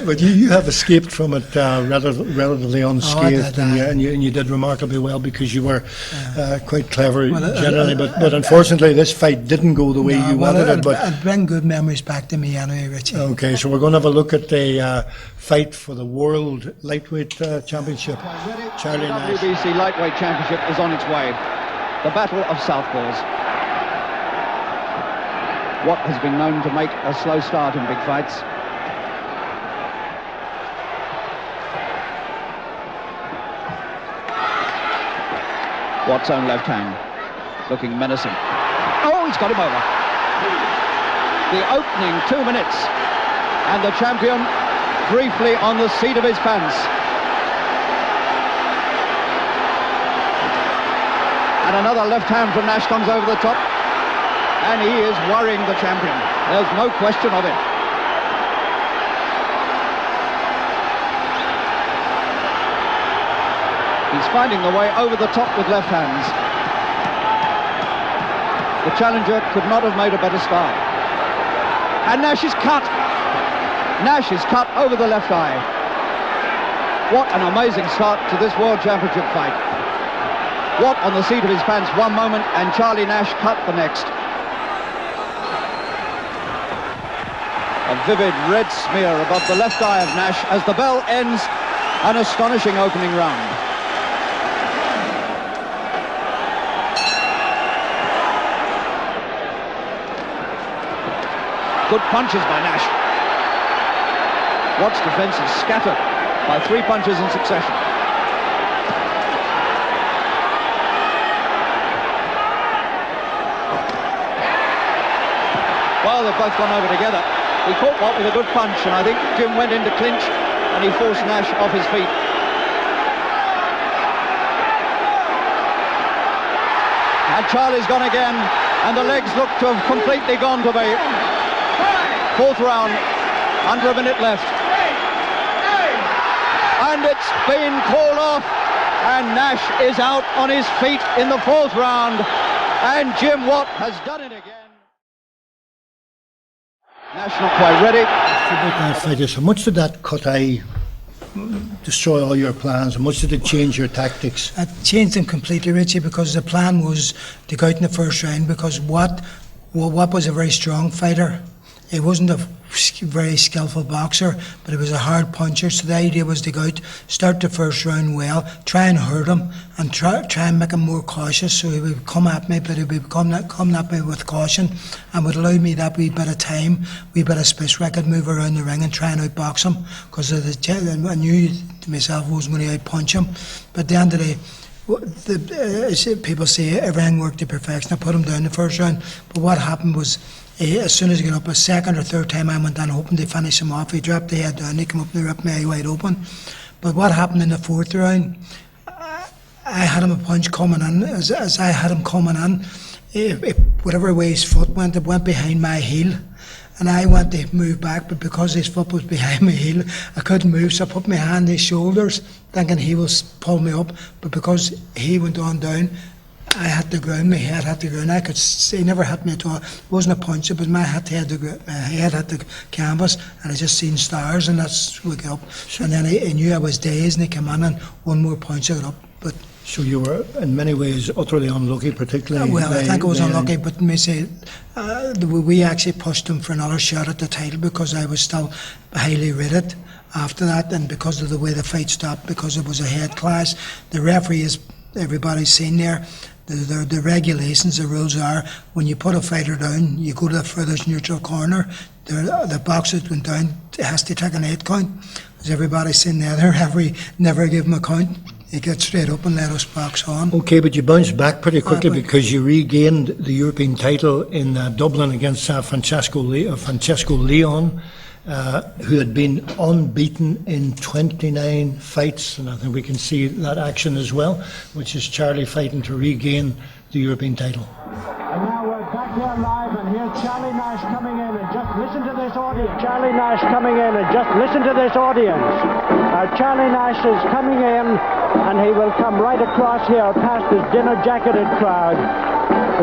Speaker 2: But you have escaped from it relatively unscathed, and you did remarkably well, because you were quite clever generally. But unfortunately, this fight didn't go the way you wanted it. But
Speaker 3: it bring good memories back to me anyway, Richie.
Speaker 2: Okay, so we're going to have a look at the fight for the World Lightweight Championship. Charlie Nash.
Speaker 7: WBC Lightweight Championship is on its way. The Battle of Southpaws. What has been known to make a slow start in big fights. Watt's own left hand, looking menacing. Oh, he's got him over. The opening 2 minutes, and the champion briefly on the seat of his pants. And another left hand from Nash comes over the top, and he is worrying the champion. There's no question of it. He's finding the way over the top with left hands. The challenger could not have made a better start. And Nash is cut. Nash is cut over the left eye. What an amazing start to this World Championship fight. Watt on the seat of his pants one moment, and Charlie Nash cut the next. A vivid red smear above the left eye of Nash as the bell ends an astonishing opening round. Good punches by Nash. Watt's defence is scattered by 3 punches in succession. Well, they've both gone over together. He caught Watt with a good punch, and I think Jim went into clinch and he forced Nash off his feet. And Charlie's gone again, and the legs look to have completely gone to me. 4th round, under a minute left. And it's been called off, and Nash is out on his feet in the 4th round, and Jim Watt has done it again. Nash not quite ready.
Speaker 2: That fight, how much did that cut eye destroy all your plans? How much did it change your tactics?
Speaker 3: It changed them completely, Richie, because the plan was to go out in the first round, because Watt was a very strong fighter. He wasn't a very skillful boxer, but he was a hard puncher. So the idea was to go out, start the first round well, try and hurt him, and try and make him more cautious. So he would come at me, but he would come at me with caution, and would allow me that wee bit of time, wee bit of space where I could move around the ring and try and outbox him. Because I knew to myself I wasn't going to outpunch him. But at the end of the day, people say everything worked to perfection. I put him down the first round, but what happened was, as soon as he got up a second or third time, I went down hoping to finish him off. He dropped the head down, he came up and ripped me wide open. But what happened in the fourth round, I had him a punch coming in. As I had him coming in, whatever way his foot went, it went behind my heel. And I went to move back, but because his foot was behind my heel, I couldn't move. So I put my hand on his shoulders, thinking he will pull me up. But because he went on down, I had the ground, my head had the ground. I could see, he never hit me at all. It wasn't a punch, but my head had the canvas, and I just seen stars, and that's what got up. And then he knew I was dazed, and he came in, and one more punch, I got up. But
Speaker 2: So you were in many ways utterly unlucky, particularly.
Speaker 3: well, I think I was unlucky, but me say we actually pushed him for another shot at the title because I was still highly rated after that, and because of the way the fight stopped, because it was a head clash. The referee, as everybody's seen there, the regulations, the rules are, when you put a fighter down, you go to the furthest neutral corner. The boxer that went down has to take an 8 count. As everybody's seen there, the referee never gave him a count. He got straight up and let us box on.
Speaker 2: Okay, but you bounced back pretty quickly because you regained the European title in Dublin against Francesco Leon, who had been unbeaten in 29 fights, and I think we can see that action as well, which is Charlie fighting to regain the European title.
Speaker 8: And now we're back here live, and here's Charlie Nash coming in, and just listen to this audience. Charlie Nash coming in, and just listen to this audience. Charlie Nash is coming in, and he will come right across here past this dinner-jacketed crowd.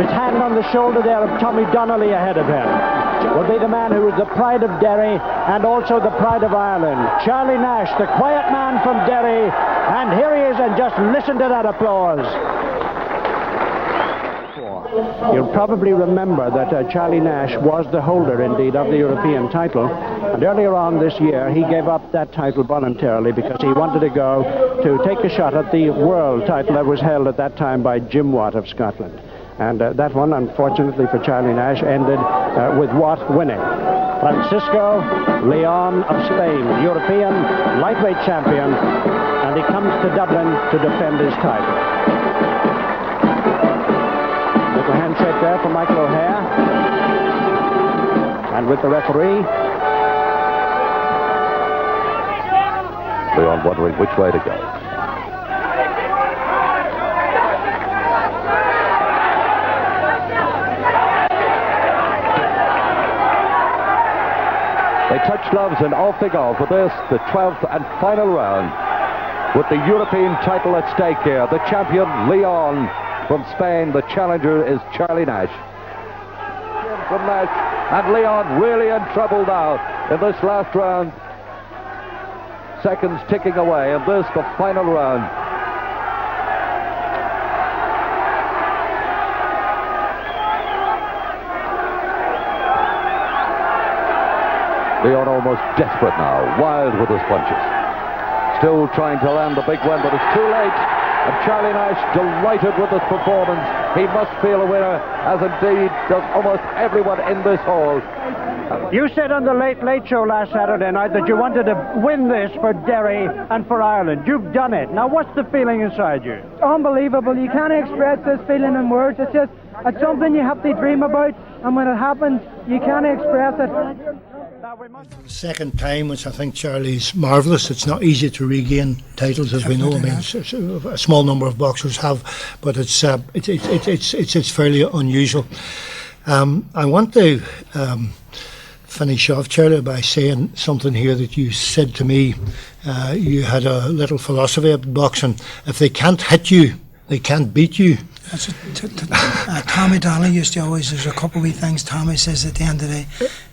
Speaker 8: His hand on the shoulder there of Tommy Donnelly ahead of him will be the man who is the pride of Derry and also the pride of Ireland. Charlie Nash, the quiet man from Derry, and here he is, and just listen to that applause. You'll probably remember that Charlie Nash was the holder, indeed, of the European title. And earlier on this year, he gave up that title voluntarily because he wanted to go to take a shot at the world title that was held at that time by Jim Watt of Scotland. And that one, unfortunately for Charlie Nash, ended with Watt winning. Francisco Leon of Spain, European lightweight champion, and he comes to Dublin to defend his title. Little handshake there for Michael O'Hare. And with the referee.
Speaker 9: Leon wondering which way to go. They touch gloves and off they go for this, the 12th and final round. With the European title at stake here, the champion Leon from Spain, the challenger is Charlie Nash. From Nash, and Leon really in trouble now in this last round. Seconds ticking away, and this the final round. Leon almost desperate now, wild with his punches. Still trying to land the big one, but it's too late. And Charlie Nash delighted with his performance. He must feel a winner, as indeed does almost everyone in this hall.
Speaker 8: You said on the Late Show last Saturday night that you wanted to win this for Derry and for Ireland. You've done it. Now, what's the feeling inside you?
Speaker 10: Unbelievable. You can't express this feeling in words. It's something you have to dream about, and when it happens, you can't express it.
Speaker 2: The second time, which I think Charlie's marvellous. It's not easy to regain titles, as we know. I mean, a small number of boxers have, but it's fairly unusual. I want to finish off, Charlie, by saying something here that you said to me. You had a little philosophy of boxing: if they can't hit you, they can't beat you.
Speaker 3: That's Tommy Donnelly used to always, there's a couple of wee things Tommy says at the end of the day.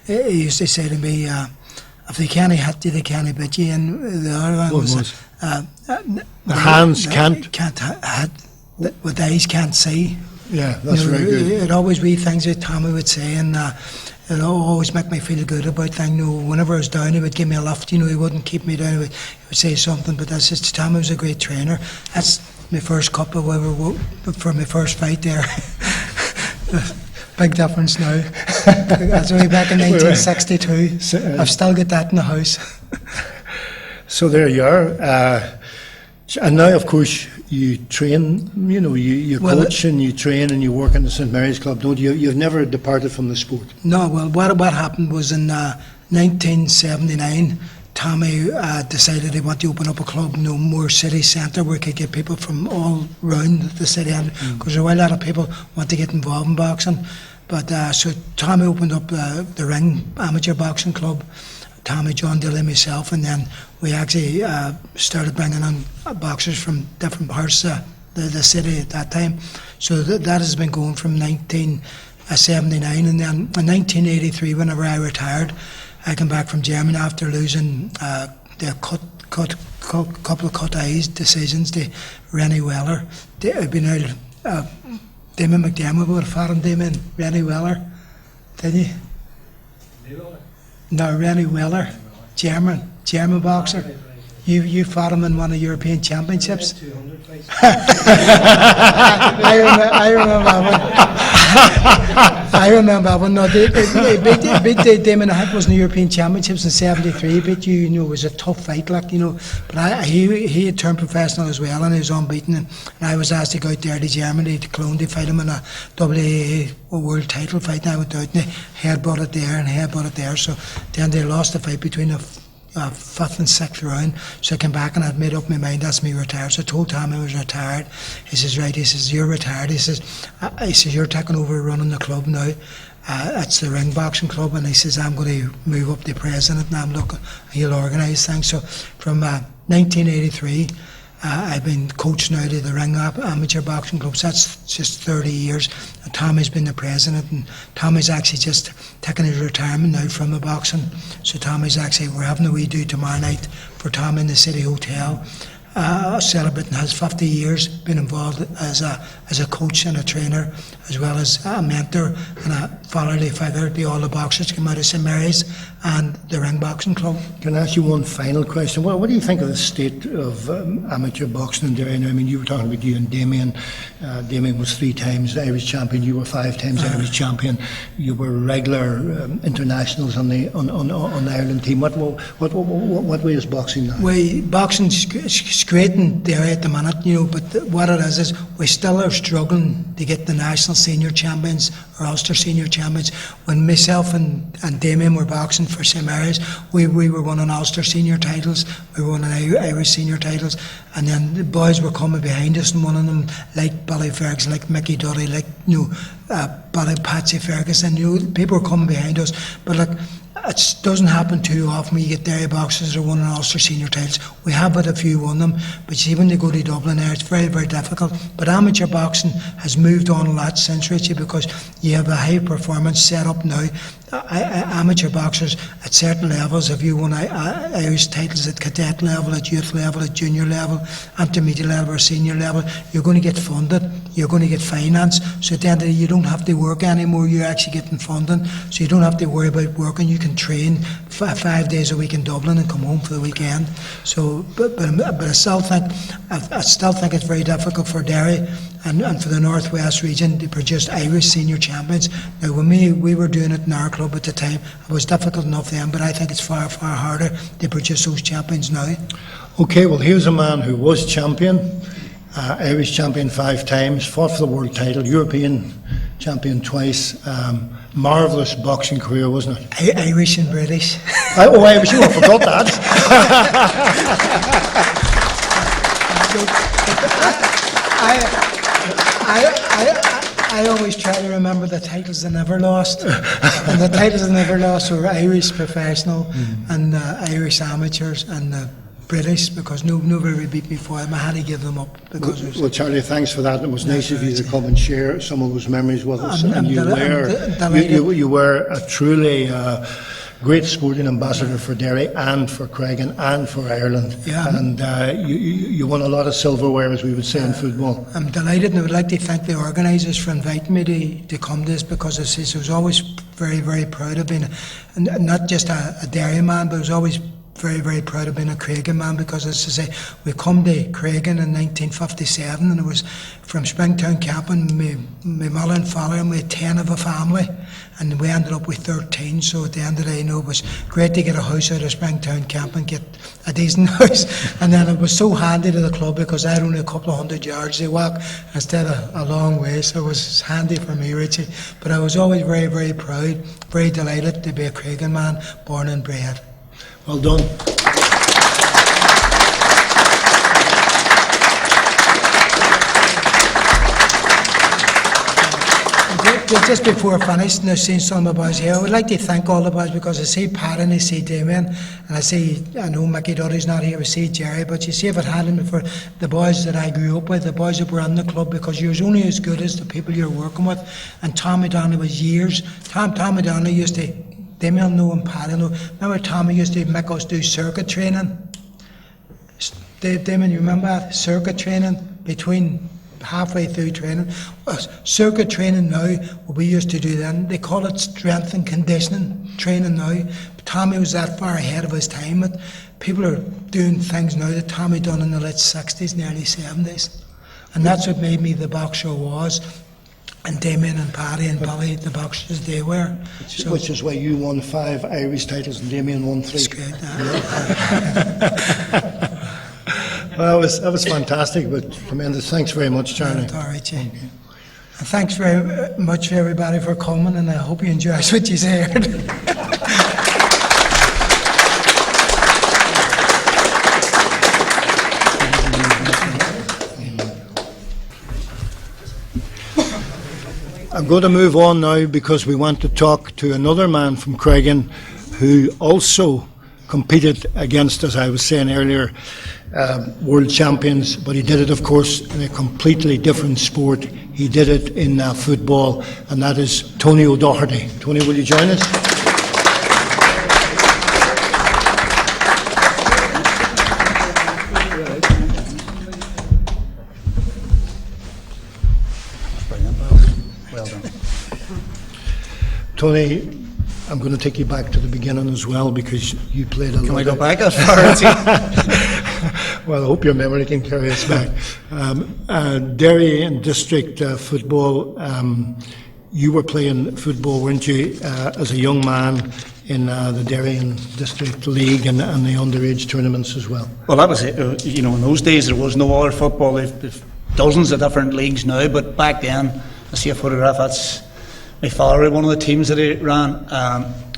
Speaker 3: He used to say to me, if they can't hit you, they can't beat you. And the other one was
Speaker 2: the hands can't
Speaker 3: hit what the eyes can't see.
Speaker 2: Yeah, that's very good.
Speaker 3: It always be things that Tommy would say, and It'd always make me feel good about things. You know, whenever I was down, he would give me a lift. You know, he wouldn't keep me down. He would say something. But that's just Tommy was a great trainer. That's my first cup of for my first fight there. Big difference now. That's only back in 1962. I've still got that in the house.
Speaker 2: So there you are. And now, of course, you train, you know, you coach and you train and you work in the St Mary's Club, don't you? You've never departed from the sport.
Speaker 3: No, well, what happened was in 1979, Tommy decided he wanted to open up a club in Moore City Centre where he could get people from all round the city, because there were a lot of people want to get involved in boxing. But so Tommy opened up the Ring Amateur Boxing Club. Tommy, John Dilly, myself, and then we actually started bringing in boxers from different parts of the city at that time. So that has been going from 1979, and then in 1983, whenever I retired, I came back from Germany after losing the couple of cut eyes decisions to Rennie Weller. I've been out. Damon McDermott would have fought him, Damon. Rennie Weller, did you? No, Rennie Weller, German boxer. You fought him in one of the European Championships. I remember one. No, they beat Damon Hack was in the European Championships in '73. He beat you. You know, it was a tough fight, like, you know. But he had turned professional as well, and he was unbeaten. And I was asked to go out there to Germany to Cologne to fight him in a WAA world title fight. And I went out and headbutt it there and headbutt it there. So then they lost the fight between the fifth and sixth round. So I came back and I'd made up my mind that's me retired. So I told Tom I was retired. He says, right, he says, you're retired. He says, you're taking over running the club now. It's the Ring Boxing Club, and he says, I'm going to move up to president and I'm looking, he'll organise things. So from 1983, I've been coach now to the Ring Amateur Boxing Club. So that's just 30 years. And Tommy's been the president, and Tommy's actually just taking his retirement now from the boxing. So Tommy's actually, we're having a wee do tomorrow night for Tommy in the City Hotel, celebrating his 50 years being involved as a coach and a trainer, as well as a mentor and a fatherly figure to all the boxers that come out of St Mary's and the Ring Boxing Club.
Speaker 2: Can I ask you one final question? What do you think of the state of amateur boxing in Derry now? I mean, you were talking about you and Damien. Damien was 3 times Irish champion. You were 5 times Irish champion. You were regular internationals on the Ireland team. What way is boxing now?
Speaker 3: Well, boxing's great in Derry at the minute, you know, but what it is we still are struggling to get the national senior champions or Ulster senior champions. When myself and Damien were boxing for St Mary's, we were winning Ulster senior titles, we were winning Irish senior titles, and then the boys were coming behind us and winning them, like Billy Ferguson, like Mickey Duddy, like, you know, Billy Patsy Ferguson. You know, people were coming behind us, but like, it doesn't happen too often when you get Derry boxers that are winning Ulster senior titles. We have had a few won them, but see, when they go to Dublin there, it's very, very difficult. But amateur boxing has moved on a lot since, Richie, because you have a high performance set up now. Amateur boxers at certain levels, if you won Irish titles at cadet level, at youth level, at junior level, intermediate level or senior level, you're going to get funded, you're going to get finance. So at the end of the day, you don't have to work anymore, you're actually getting funding. So you don't have to worry about working, you can train 5 days a week in Dublin and come home for the weekend. So, but I still think it's very difficult for Derry and for the Northwest region to produce Irish senior champions. Now, when we were doing it in our club at the time, it was difficult enough then, but I think it's far, far harder to produce those champions now.
Speaker 2: Okay, well, here's a man who was champion, Irish champion 5 times, fought for the world title, European champion twice. Marvellous boxing career, wasn't it?
Speaker 3: Irish and British.
Speaker 2: Irish, I forgot that.
Speaker 3: I always try to remember the titles I never lost. And the titles I never lost were Irish professional and Irish amateurs and British, because nobody beat me for them. I had to give them up.
Speaker 2: Well, Charlie, thanks for that. It was nice of you to come and share some of those memories with us. And you were a truly great sporting ambassador for Derry and for Creggan and for Ireland.
Speaker 3: Yeah.
Speaker 2: And you won a lot of silverware, as we would say in football.
Speaker 3: I'm delighted, and I would like to thank the organisers for inviting me to come to this, because I was always very, very proud of being, not just a Derry man, but I was always very, very proud of being a Creggan man, because, as I say, we come to Creggan in 1957, and it was from Springtown camping. My mother and father, and we had 10 of a family, and we ended up with 13. So at the end of the day, it was great to get a house out of Springtown camp and get a decent house. And then it was so handy to the club, because I had only a couple of 100 yards to walk instead of a long way, so it was handy for me, Richie. But I was always very, very proud, very delighted to be a Creggan man, born and bred.
Speaker 2: Well done.
Speaker 3: Just before I finish, and I've seen some of the boys here, I would like to thank all the boys, because I see Pat and I see Damien, and I know Mickey Dudley's not here, I see Jerry, but you see, if it hadn't been for the boys that I grew up with, the boys that were in the club, because you're only as good as the people you're working with. And Tommy Donnelly was years. Tommy Donnelly used to, Damien know and Pat I know. Remember Tommy used to make us do circuit training? Damien, you remember that? Circuit training between halfway through training. Circuit training now, what we used to do then, they call it strength and conditioning training now. But Tommy was that far ahead of his time. But people are doing things now that Tommy done in the late 60s and early 70s. And that's what made me the boxer was. And Damien and Paddy and Billy, the boxers they were.
Speaker 2: Which is why you won 5 Irish titles and Damien won 3.
Speaker 3: That's great.
Speaker 2: Well, that was fantastic, but tremendous. Thanks very much, Charlie.
Speaker 3: All right, Jay. And thanks very much, everybody, for coming, and I hope you enjoyed what you heard.
Speaker 2: I'm going to move on now, because we want to talk to another man from Creggan who also competed against, as I was saying earlier, world champions, but he did it, of course, in a completely different sport. He did it in football, and that is Tony O'Doherty. Tony, will you join us?
Speaker 11: Well done.
Speaker 2: Tony, I'm going to take you back to the beginning as well, because you played a lot.
Speaker 11: Can we go back as far as
Speaker 2: Well, I hope your memory can carry us back. Derry and district football, you were playing football, weren't you, as a young man in the Derry and District League and the underage tournaments as well?
Speaker 11: Well, that was it. You know, in those days there was no other football. They've dozens of different leagues now, but back then, I see a photograph, that's my father had one of the teams that he ran,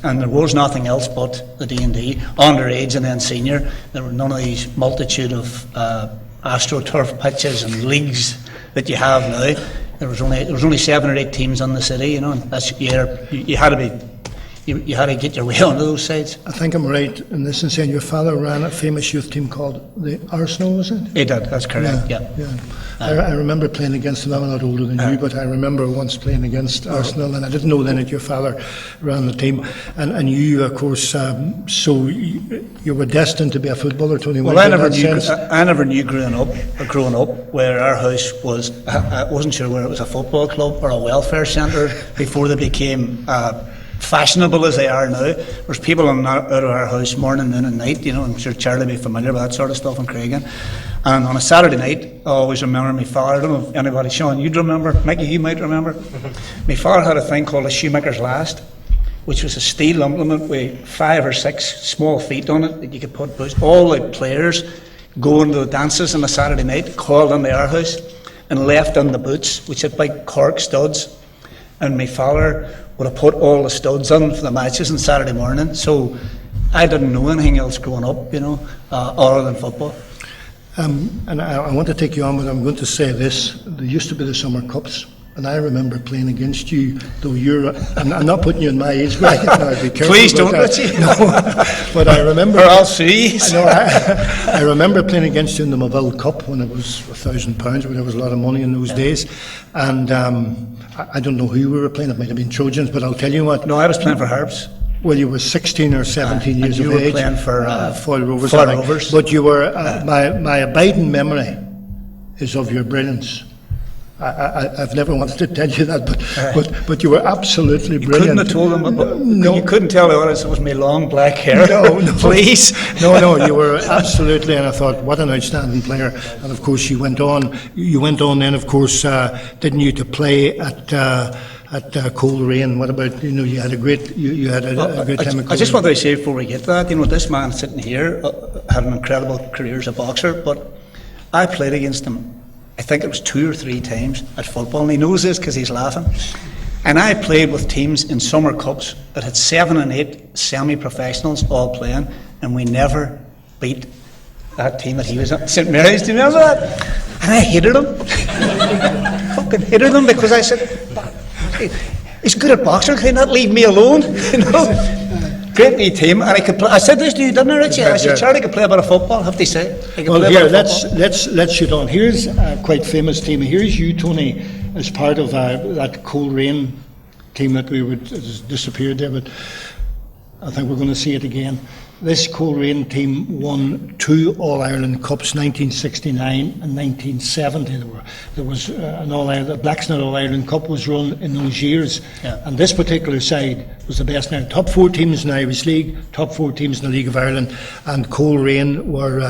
Speaker 11: and there was nothing else but the D&D, underage and then senior. There were none of these multitude of AstroTurf pitches and leagues that you have now. There was only 7 or 8 teams in the city, you know, and that's you had to be. You had to get your way onto those sides.
Speaker 2: I think I'm right in this in saying your father ran a famous youth team called the Arsenal, was it?
Speaker 11: He did, that's correct, yeah.
Speaker 2: I remember playing against them. I'm a lot older than you, but I remember once playing against Arsenal, and I didn't know then that your father ran the team. And you, of course, so you were destined to be a footballer, Tony.
Speaker 11: Well, I never knew growing up where our house was. I wasn't sure whether it was a football club or a welfare centre before they became fashionable as they are now. There's people out of our house morning, noon and night, you know. I'm sure Charlie will be familiar with that sort of stuff in Creggan. And on a Saturday night, I always remember my father. I don't know if anybody, Sean, you'd remember, Mickey, you might remember. My father had a thing called a shoemaker's last, which was a steel implement with 5 or 6 small feet on it that you could put boots. All the players going to the dances on a Saturday night, called into our house and left in the boots, which had big cork studs. And my father would have put all the studs on for the matches on Saturday morning. So I didn't know anything else growing up, you know, other than football.
Speaker 2: And I want to take you on, but I'm going to say this. There used to be the Summer Cups, and I remember playing against you, though I'm not putting you in my age bracket now, be careful.
Speaker 11: Please don't, Richie.
Speaker 2: No, but I remember...
Speaker 11: Or I'll see.
Speaker 2: I remember playing against you in the Mobile Cup when it was £1,000, when there was a lot of money in those days. And I don't know who we were playing. It might have been Trojans, but I'll tell you what.
Speaker 11: No, I was playing for Herbs.
Speaker 2: Well, you were 16 or 17 years
Speaker 11: and
Speaker 2: of
Speaker 11: you were
Speaker 2: age.
Speaker 11: playing for
Speaker 2: Foyle Rovers.
Speaker 11: Foyle
Speaker 2: I think.
Speaker 11: Rovers.
Speaker 2: But you were, my abiding memory is of your brilliance. I've never wanted to tell you that, but you were absolutely brilliant.
Speaker 11: Couldn't have told them, but
Speaker 2: No.
Speaker 11: you couldn't tell the audience it was my long black hair.
Speaker 2: No,
Speaker 11: Please.
Speaker 2: No, you were absolutely, and I thought, what an outstanding player. And of course, you went on then, of course, didn't you, to play at Coleraine? What about, you had a great, you had a great time at Coleraine.
Speaker 11: I just wanted to say before we get to that, this man sitting here had an incredible career as a boxer, but I played against him, I think it was 2 or 3 times at football, and he knows this because he's laughing. And I played with teams in summer cups that had 7 and 8 semi-professionals all playing, and we never beat that team that he was at, St Mary's. Do you remember that? And I hated him. Fucking hated him, because I said, he's good at boxing, can he not leave me alone? Great wee team, and I could play. I said this to you, didn't I, Richie? I said, Charlie could play a bit of football, have to say.
Speaker 2: Well, here, let's shoot on. Here's a quite famous team. Here's you, Tony, as part of that Coleraine team that disappeared there, but I think we're going to see it again. This Coleraine team won 2 All-Ireland Cups, 1969 and 1970. There was an All-Ireland, the Blacksnell All-Ireland Cup was run in those years, and this particular side was the best now. Top 4 teams in the Irish League, top 4 teams in the League of Ireland, and Coleraine were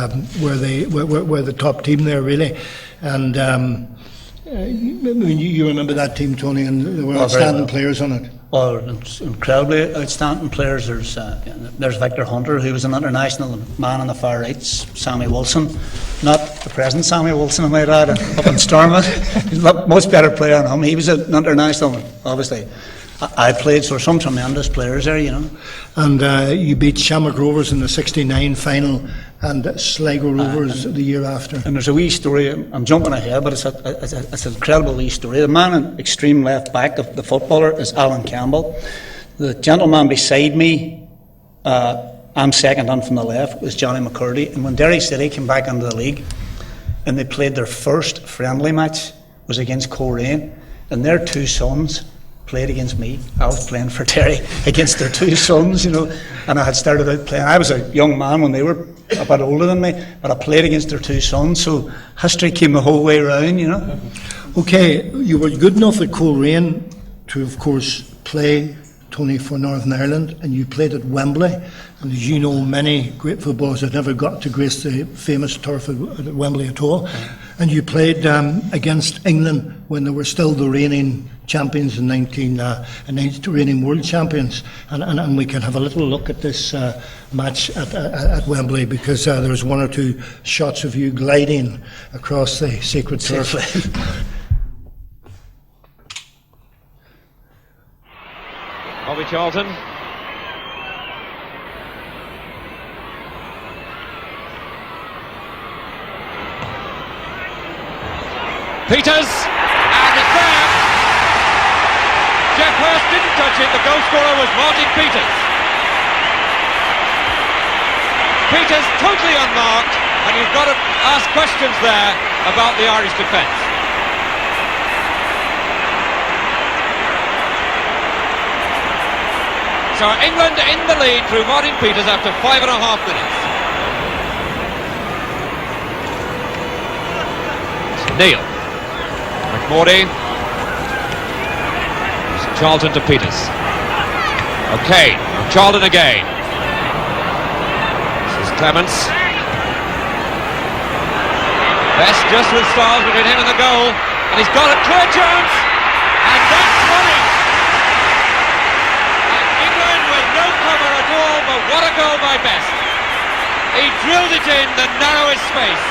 Speaker 2: the top team there, really. And you remember that team, Tony, and there were outstanding players on it.
Speaker 11: Well, incredibly outstanding players. There's Victor Hunter, who was an international man on the far right. Sammy Wilson, not the present Sammy Wilson, I might add, up in Stormont. He's a much better player than him. He was an international, obviously. I played, so there were some tremendous players there,
Speaker 2: And you beat Shamrock Rovers in the '69 final, and Sligo Rovers the year after.
Speaker 11: And there's a wee story, I'm jumping ahead, but it's an incredible wee story. The man in extreme left back, the footballer, is Alan Campbell. The gentleman beside me, I'm second on from the left, was Johnny McCurdy. And when Derry City came back into the league, and they played their first friendly match, was against Coleraine, and their 2 sons played against me. I was playing for Derry against their 2 sons, and I had started out playing. I was a young man when they were a bit older than me, but I played against their 2 sons, so history came the whole way around,
Speaker 2: Okay, you were good enough at Coleraine to, of course, play, Tony, for Northern Ireland, and you played at Wembley, and as you know, many great footballers have never got to grace the famous turf at Wembley at all. And you played against England when they were still the reigning champions in reigning world champions, and we can have a little look at this match at Wembley, because there's 1 or 2 shots of you gliding across the sacred turf.
Speaker 5: Bobby Charlton. Peters, and it's there. Jeff Hurst didn't touch it. The goal scorer was Martin Peters. Peters totally unmarked, and you've got to ask questions there about the Irish defence. So England in the lead through Martin Peters after 5.5 minutes. Neil. McMordy. Charlton to Peters. Okay, Charlton again. This is Clements. Best just with stars between him and the goal. And he's got a clear chance. And that's money. And England with no cover at all, but what a goal by Best. He drilled it in the narrowest space.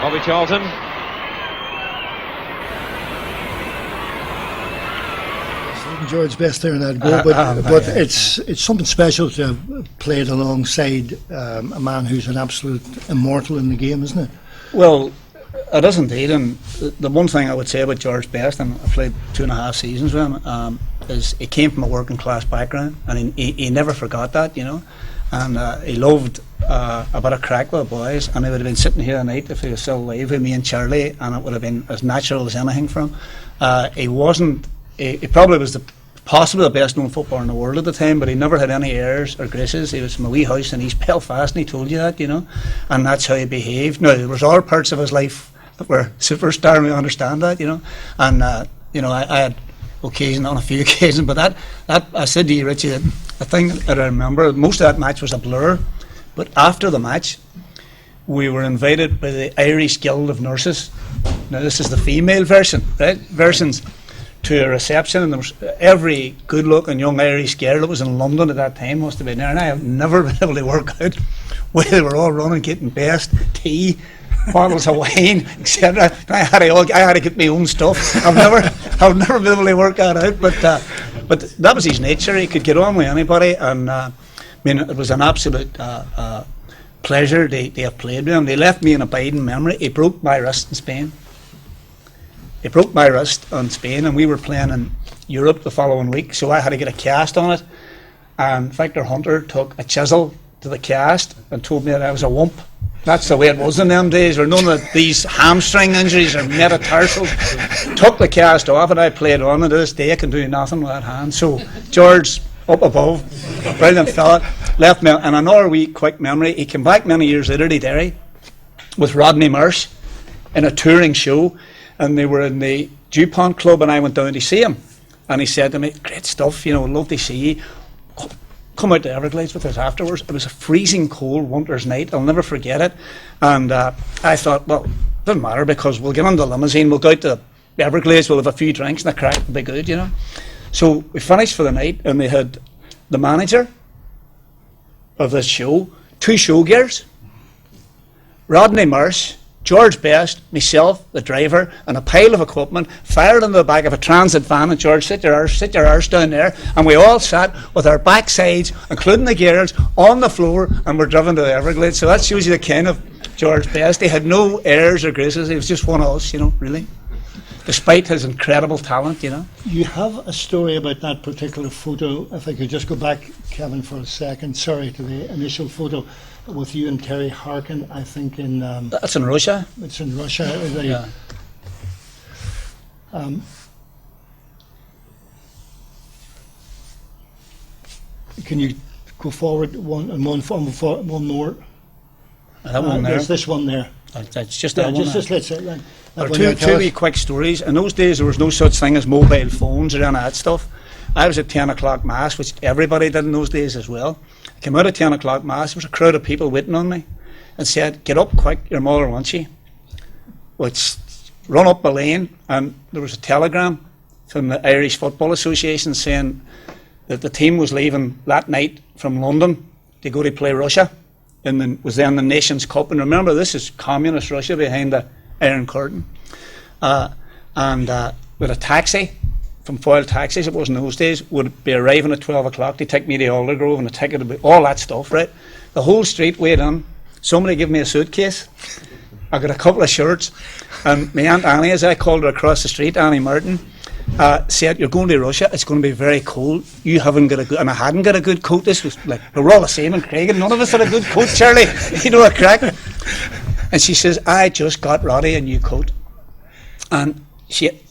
Speaker 5: Bobby Charlton.
Speaker 2: George Best there in that goal, but it's something special to have played alongside a man who's an absolute immortal in the game, isn't it?
Speaker 11: Well, it is indeed, and the one thing I would say about George Best, and I played 2.5 seasons with him, is he came from a working class background, and he never forgot that, and he loved a bit of crack with the boys, and he would have been sitting here tonight if he was still alive with me and Charlie, and it would have been as natural as anything for him. He probably was possibly the best known footballer in the world at the time, but he never had any airs or graces. He was from a wee house in East Belfast, and he told you that, and that's how he behaved. Now, there was other parts of his life that were superstar, and we understand that, and I had on a few occasions, but that I said to you, Richie, that the thing that I remember, most of that match was a blur, but after the match, we were invited by the Irish Guild of Nurses. Now, this is the female versions, to a reception, and there was every good-looking young Irish girl that was in London at that time must have been there, and I have never been able to work out where they were all running, getting best tea, bottles of wine, etc. I had to get my own stuff. I've never been able to work that out, but that was his nature. He could get on with anybody, and it was an absolute pleasure to have played with him. They left me in abiding memory. He broke my wrist in Spain. He broke my wrist in Spain, and we were playing in Europe the following week, so I had to get a cast on it, and Victor Hunter took a chisel to the cast and told me that I was a wump. That's the way it was in them days, where none of these hamstring injuries or metatarsals. Took the cast off, and I played on, and to this day I can do nothing with that hand. So George, up above, brilliant fella, left me, and another wee quick memory, he came back many years later to Derry with Rodney Marsh in a touring show, and they were in the DuPont Club, and I went down to see him, and he said to me, great stuff, love to see you, come out to Everglades with us afterwards. It was a freezing cold winter's night, I'll never forget it, and I thought, well, it doesn't matter, because we'll get on the limousine, we'll go out to Everglades, we'll have a few drinks, and the crack will be good, So we finished for the night, and they had the manager of this show, 2 showgears, Rodney Marsh, George Best, myself, the driver, and a pile of equipment fired into the back of a transit van, and George, sit your arse down there, and we all sat with our backsides, including the gears, on the floor, and we're driven to the Everglades. So that shows you the kind of George Best. He had no airs or graces, he was just one of us, really, despite his incredible talent,
Speaker 2: You have a story about that particular photo. If I could just go back, Kevin, for a second, sorry, to the initial photo with you and Terry Harkin, I think in...
Speaker 11: That's in Russia.
Speaker 2: It's in Russia.
Speaker 11: Yeah.
Speaker 2: Can you go forward one more?
Speaker 11: That one there.
Speaker 2: There's this one there.
Speaker 11: That's just that one.
Speaker 2: Just let's say that.
Speaker 11: There are two wee quick stories. In those days, there was no such thing as mobile phones or any of that stuff. I was at 10 o'clock mass, which everybody did in those days as well. I came out at 10 o'clock mass, there was a crowd of people waiting on me, and said, get up quick, your mother wants you. Which run up the lane, and there was a telegram from the Irish Football Association saying that the team was leaving that night from London to go to play Russia, and was then the Nations Cup. And remember, this is communist Russia behind the Iron Curtain. With a taxi, from Foyle Taxis, it was in those days, would be arriving at 12 o'clock to take me to Aldergrove, and the ticket would be all that stuff, right? The whole street weighed in. Somebody gave me a suitcase. I got a couple of shirts, and my Aunt Annie, as I called her across the street, Annie Martin, said, you're going to Russia, it's going to be very cold, you haven't got a good, and I hadn't got a good coat. This was like, we're all the same in Creggan, none of us had a good coat, Charlie, a crack. And she says, I just got Roddy a new coat, and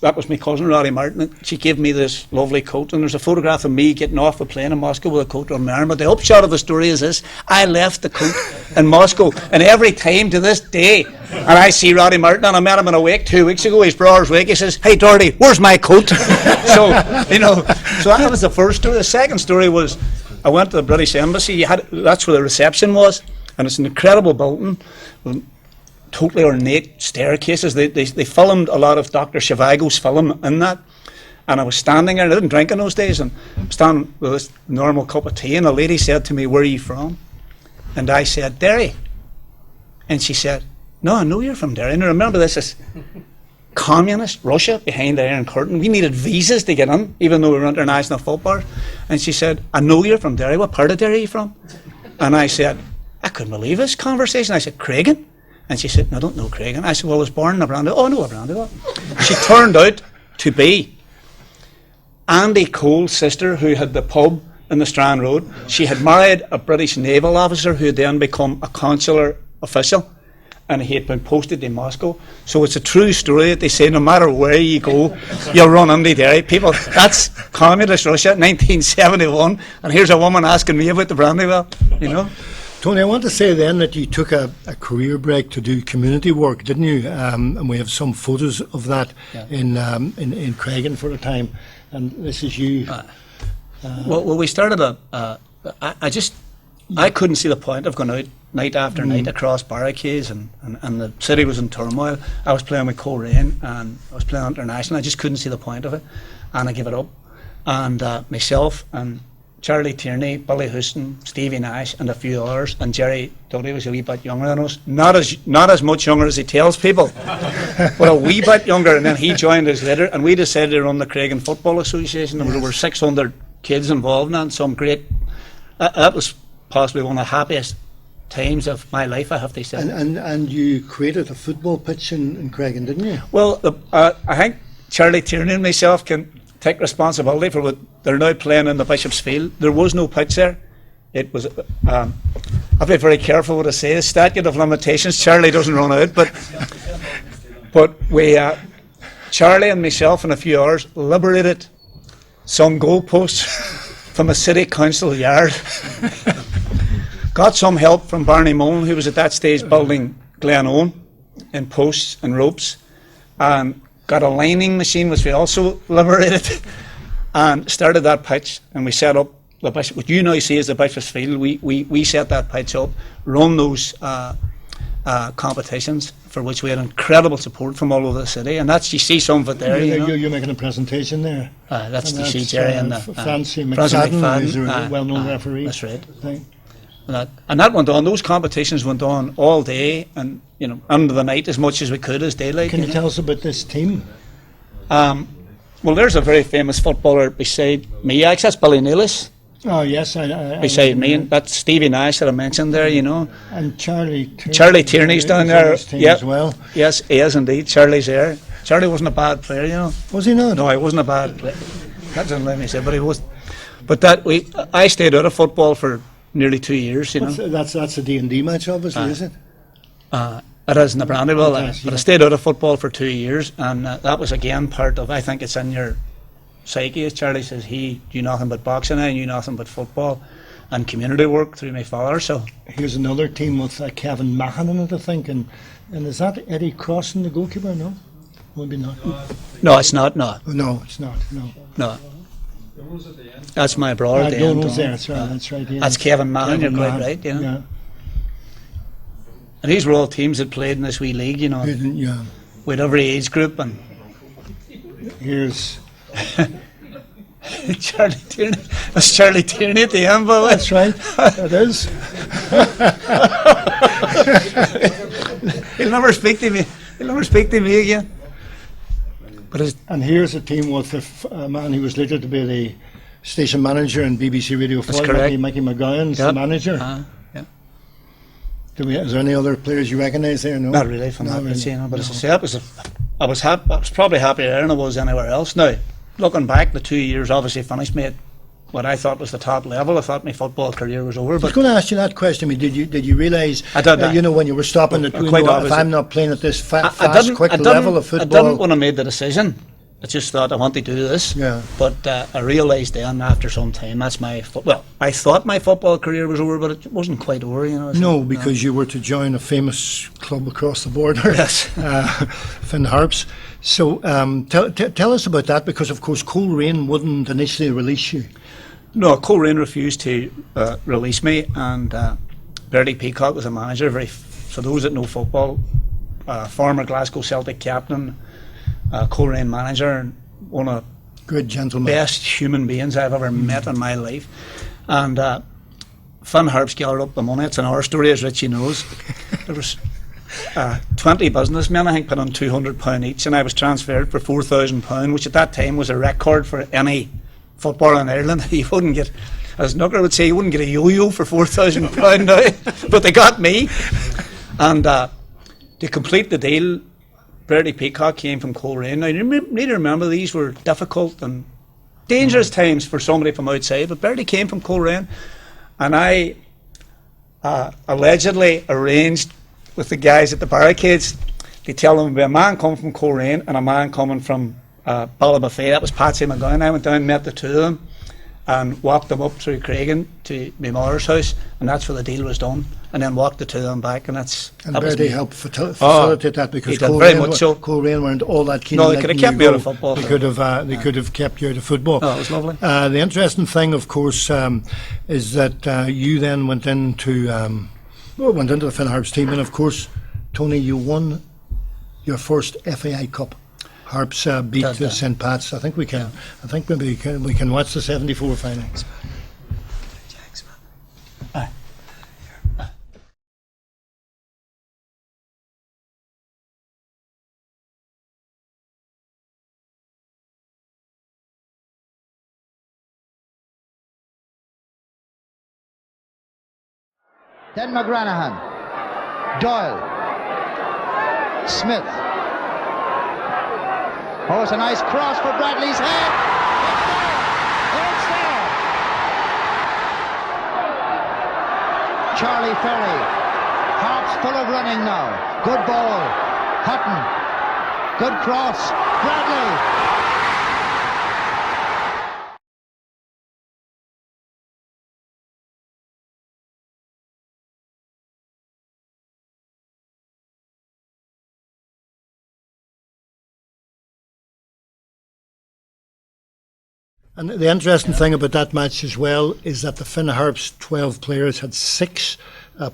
Speaker 11: that was my cousin Roddy Martin. She gave me this lovely coat, and there's a photograph of me getting off a plane in Moscow with a coat on my arm. But the upshot of the story is this: I left the coat in Moscow, and every time to this day, and I see Roddy Martin, and I met him in a wake 2 weeks ago, his brother's wake, he says, hey Doherty, where's my coat? So that was the first story. The second story was, I went to the British Embassy. That's where the reception was, and it's an incredible building, totally ornate staircases. They filmed a lot of Dr. Zhivago's film in that, and I was standing there, and I didn't drink in those days, and I'm standing with this normal cup of tea, and a lady said to me, where are you from? And I said, Derry. And she said, no, I know you're from Derry. And remember, this is communist Russia behind the Iron Curtain. We needed visas to get in, even though we were international footballers. And she said, I know you're from Derry. What part of Derry are you from? And I said, I couldn't believe this conversation. I said, Creggan? And she said, no, I don't know Creggan. I said, well, I was born in Abrandal. Oh, no, Abrandal. She turned out to be Andy Cole's sister, who had the pub in the Strand Road. She had married a British naval officer who had then become a consular official, and he had been posted to Moscow. So it's a true story that they say no matter where you go, you'll run into Derry. People, that's communist Russia, 1971, and here's a woman asking me about the Brandywell, you know.
Speaker 2: Tony, I want to say then that you took a career break to do community work, didn't you? And we have some photos of that in Creggan for a time. And this is you.
Speaker 11: Well, we started I couldn't see the point of going out night after night across barricades, and the city was in turmoil. I was playing with Creggan and I was playing international. I just couldn't see the point of it, and I gave it up. And myself and Charlie Tierney, Billy Houston, Stevie Nash, and a few others, and Jerry Dudley was a wee bit younger than us. Not as much younger as he tells people, but a wee bit younger. And then he joined us later, and we decided to run the Creggan Football Association. There was over 600 kids involved in that, and some great. That was possibly one of the happiest times of my life, I have to say.
Speaker 2: And you created a football pitch in Creggan, didn't you?
Speaker 11: Well, I think Charlie Tierney and myself can take responsibility for what they're now playing in the Bishop's Field. There was no pitch there. It was. I'll be very careful what I say. Statute of limitations. Charlie doesn't run out, but we, Charlie and myself and a few others, liberated some goalposts from a city council yard. Got some help from Barney Mullen, who was at that stage building Glenone in posts and ropes, and got a lining machine which we also liberated, and started that pitch. And we set up the Bishop, what you now see as the Bishop's Field. We set that pitch up, run those competitions, for which we had incredible support from all over the city. And that's, you see some of it there.
Speaker 2: You're making a presentation there.
Speaker 11: That's the see Jerry and the
Speaker 2: Francie McFadden, who's a well-known referee.
Speaker 11: That's right. And that went on. Those competitions went on all day, and under the night as much as we could, as daylight.
Speaker 2: Can you tell us about this team?
Speaker 11: Well, there's a very famous footballer beside me. Actually, that's Billy Nealis.
Speaker 2: Oh yes,
Speaker 11: beside me, and that's Stevie Nash that I mentioned there.
Speaker 2: And Charlie
Speaker 11: Tierney's down there.
Speaker 2: Yeah, as well.
Speaker 11: Yes, he is indeed. Charlie's there. Charlie wasn't a bad player,
Speaker 2: Was he not?
Speaker 11: No, he wasn't a bad player. That doesn't let me say, but he was. But I stayed out of football for nearly 2 years.
Speaker 2: That's a D&D match, obviously, is it?
Speaker 11: It is in the Brandywell, but I stayed out of football for 2 years, and that was again part of. I think it's in your psyche, as Charlie says. He knew nothing but boxing, I knew nothing but football and community work through my father. So
Speaker 2: here's another team with Kevin Mahan in it, I think, and is that Eddie Crossan, the goalkeeper? No, maybe not.
Speaker 11: No, it's not. No,
Speaker 2: it's not. No.
Speaker 11: That's my brother.
Speaker 2: Donald's there. That's right. That's right. Yeah.
Speaker 11: That's Kevin Mahan. You're quite right. Yeah. And these were all teams that played in this wee league.
Speaker 2: Yeah.
Speaker 11: With every age group, and
Speaker 2: here's
Speaker 11: Charlie Tierney. That's Charlie Tierney at the end, by the way.
Speaker 2: That's right. That is.
Speaker 11: He'll never speak to me. He'll never speak to me again.
Speaker 2: And here's a team with a man who was later to be the station manager in BBC Radio 4.
Speaker 11: That's correct.
Speaker 2: Mickey McGowan's the manager.
Speaker 11: Yeah.
Speaker 2: Is there any other players you recognise there? No,
Speaker 11: not really from that really. But as I say, I was probably happier there than I was anywhere else. Now, looking back, the 2 years obviously finished me at what I thought was the top level. I thought my football career was over. But
Speaker 2: I was going to ask you that question. Did you realise?
Speaker 11: I did.
Speaker 2: When you were stopping it, if I'm not playing at this fast, quick level of football.
Speaker 11: I didn't when I made the decision. I just thought I want to do this.
Speaker 2: Yeah.
Speaker 11: But I realised then after some time that's my I thought my football career was over, but it wasn't quite over.
Speaker 2: No, because you were to join a famous club across the border.
Speaker 11: Yes.
Speaker 2: Finn Harps. So tell us about that, because of course Coleraine wouldn't initially release you.
Speaker 11: No, Coleraine refused to release me, and Bertie Peacock was a manager. For those that know football, former Glasgow Celtic captain, Coleraine manager, and one of
Speaker 2: good gentleman,
Speaker 11: best human beings I've ever met in my life. And Finn Harps gathered up the money. It's an hour story, as Richie knows. There was 20 businessmen, I think, put on £200 each, and I was transferred for £4,000, which at that time was a record for any footballer in Ireland. You wouldn't get, as Snooker would say, you wouldn't get a yo-yo for £4,000 now, but they got me. And to complete the deal, Bertie Peacock came from Coleraine. Now, you need to remember, these were difficult and dangerous times for somebody from outside, but Bertie came from Coleraine, and I allegedly arranged with the guys at the barricades to tell them about a man coming from Coleraine and a man coming from Ballybofey. That was Patsy McGowan. I went down and met the two of them and walked them up through Creggan to my mother's house, and that's where the deal was done. And then walked the two of them back, and that
Speaker 2: Bertie helped facilitate that, because Coleraine weren't all that keen.
Speaker 11: No, they could have kept me out of football.
Speaker 2: They could have kept you out of football.
Speaker 11: Oh, it was lovely.
Speaker 2: The interesting thing, of course, is that you then went into the Finn Harps team, and of course, Tony, you won your first FAI Cup. Harps beat St. Pat's. I think maybe we can watch the 74 final.
Speaker 7: Then McGranahan, Doyle, Smith. Oh, it's a nice cross for Bradley's head. It's there. Charlie Ferry. Harps full of running now. Good ball. Hutton. Good cross. Bradley.
Speaker 2: And the interesting thing about that match as well is that the Finn Harps 12 players had 6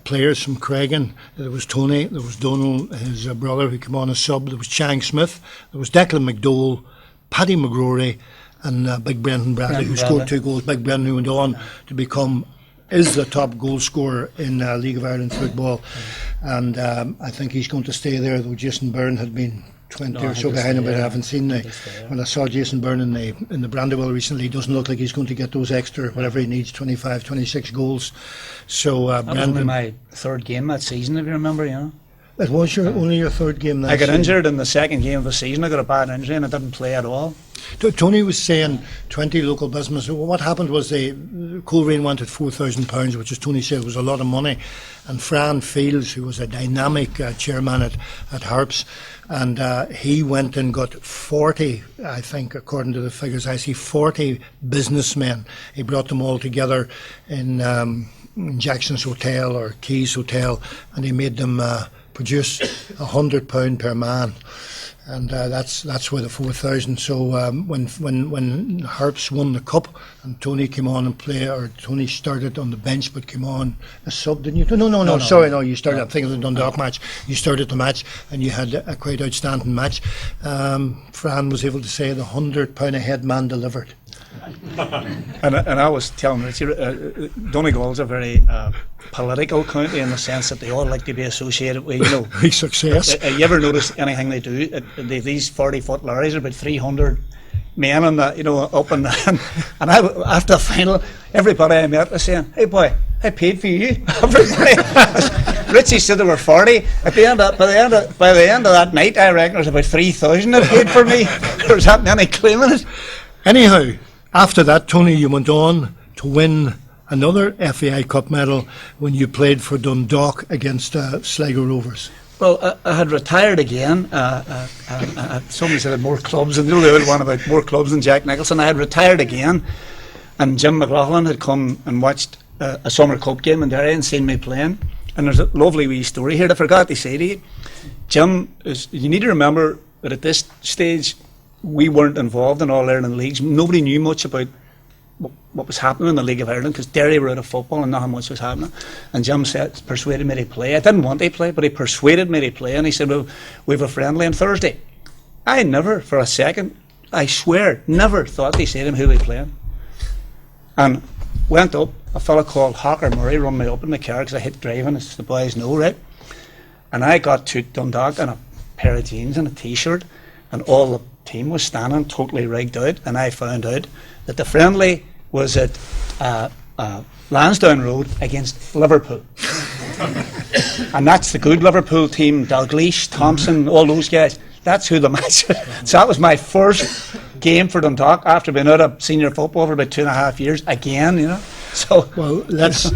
Speaker 2: players from Creggan. There was Tony, there was Donald, his brother, who came on as sub, there was Chang Smith, there was Declan McDowell, Paddy McGrory, and Big Brendan Bradley, who scored 2 goals. Big Brendan, who went on to is the top goal scorer in League of Ireland football. And I think he's going to stay there, though Jason Byrne had been 20 or so behind him, but I haven't seen when I saw Jason Byrne in the Brandywell recently, he doesn't look like he's going to get those extra, whatever he needs, 25, 26 goals. So
Speaker 11: that was only my 3rd game that season, if you remember,
Speaker 2: It was only your 3rd game that season.
Speaker 11: I got injured in the 2nd game of the season. I got a bad injury and I didn't play at all.
Speaker 2: Tony was saying 20 local business. What happened was Coleraine wanted £4,000, which, as Tony said, was a lot of money. And Fran Fields, who was a dynamic chairman at Harps, and he went and got 40, I think, according to the figures I see, 40 businessmen. He brought them all together in Jackson's Hotel or Keys Hotel, and he made them produce £100 per man. And that's where the 4,000. So when Harps won the cup and Tony came on and played, or Tony started on the bench but came on as sub, didn't you? No, sorry, you started. I'm thinking of the Dundalk match. You started the match and you had a quite outstanding match. Fran was able to say the £100 a head man delivered.
Speaker 11: And I was telling Richie, Donegal's a very political county in the sense that they all like to be associated with,
Speaker 2: big success.
Speaker 11: You ever notice anything they do? These 40-foot lorries are about 300 men on the, up and down. And after the final, everybody I met was saying, "Hey boy, I paid for you." Everybody. Richie said there were 40. By the end of that night, I reckon there's about 3,000 that paid for me. There was that many claiming it.
Speaker 2: Anyhow, after that, Tony, you went on to win another FAI Cup medal when you played for Dundalk against Sligo Rovers.
Speaker 11: Well, I had retired again. Somebody said I had more clubs, and the other one about more clubs than Jack Nicholson. I had retired again, and Jim McLaughlin had come and watched a summer cup game in Derry and seen me playing. And there's a lovely wee story here that I forgot to say to you. Jim, you need to remember that at this stage, we weren't involved in All Ireland leagues. Nobody knew much about what was happening in the League of Ireland, because Derry were out of football and nothing much was happening. And Jim persuaded me to play. I didn't want to play, but he persuaded me to play, and he said, "Well, we have a friendly on Thursday." I never, for a second, I swear, never thought they said to him who we playing. And went up, a fella called Hawker Murray run me up in the car because I hit driving, as the boys know, right? And I got to Dundalk in a pair of jeans and a t-shirt, and all the team was standing totally rigged out, and I found out that the friendly was at Lansdowne Road against Liverpool. And that's the good Liverpool team, Dalglish, Thompson, all those guys. That's who the match was. So that was my first game for Dundalk after being out of senior football for about 2.5 years again, you know. So
Speaker 2: well, let's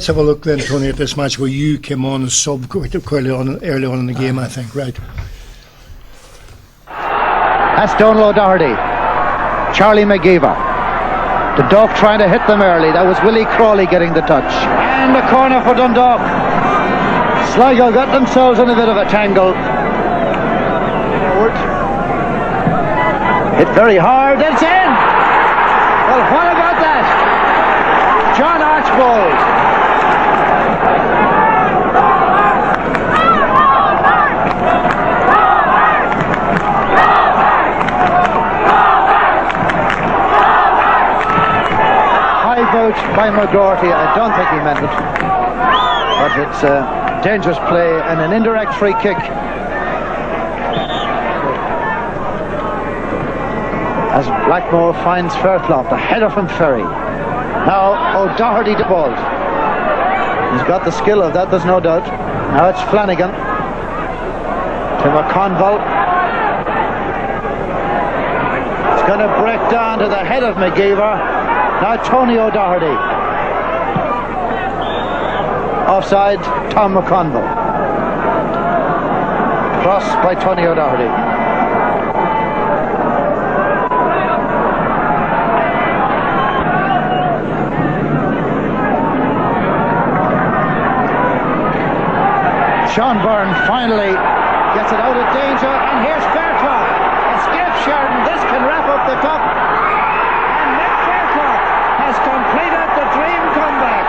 Speaker 2: have a look then, Tony, at this match where you came on as sub quite early on in the game, I think, right?
Speaker 7: That's Donal O'Doherty. Charlie McGeever. Dundalk trying to hit them early. That was Willie Crawley getting the touch. And the corner for Dundalk. Sligo got themselves in a bit of a tangle. Forward. Hit very hard. It's in! Well, what about that? John Archbold. By McGorty, I don't think he meant it, but it's a dangerous play and an indirect free kick. As Blackmore finds Fairclough, the header from Ferry. Now O'Doherty to ball. He's got the skill of that, there's no doubt. Now it's Flanagan to McConville. It's going to break down to the head of McGeever. Now Tony O'Doherty. Offside, Tom McConville. Cross by Tony O'Doherty. Sean Byrne finally gets it out of danger, and here's Fairclough. Escape Sheridan. This can wrap up the cup. Has completed the dream comeback.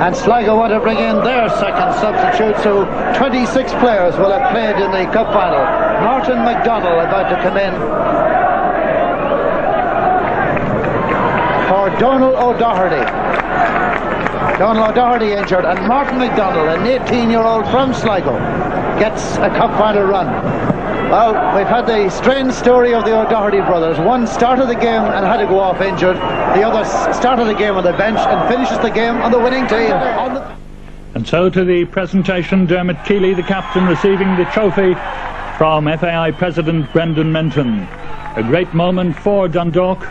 Speaker 7: And Sligo want to bring in their second substitute, so 26 players will have played in the cup final. Martin McDonnell about to come in for Donal O'Doherty. Donal O'Doherty injured, and Martin McDonnell, an 18-year-old from Sligo, gets a cup final run. Well, we've had the strange story of the O'Doherty brothers. One started the game and had to go off injured. The other started the game on the bench and finishes the game on the winning team.
Speaker 12: And so to the presentation, Dermot Keeley, the captain, receiving the trophy from FAI President Brendan Menton. A great moment for Dundalk.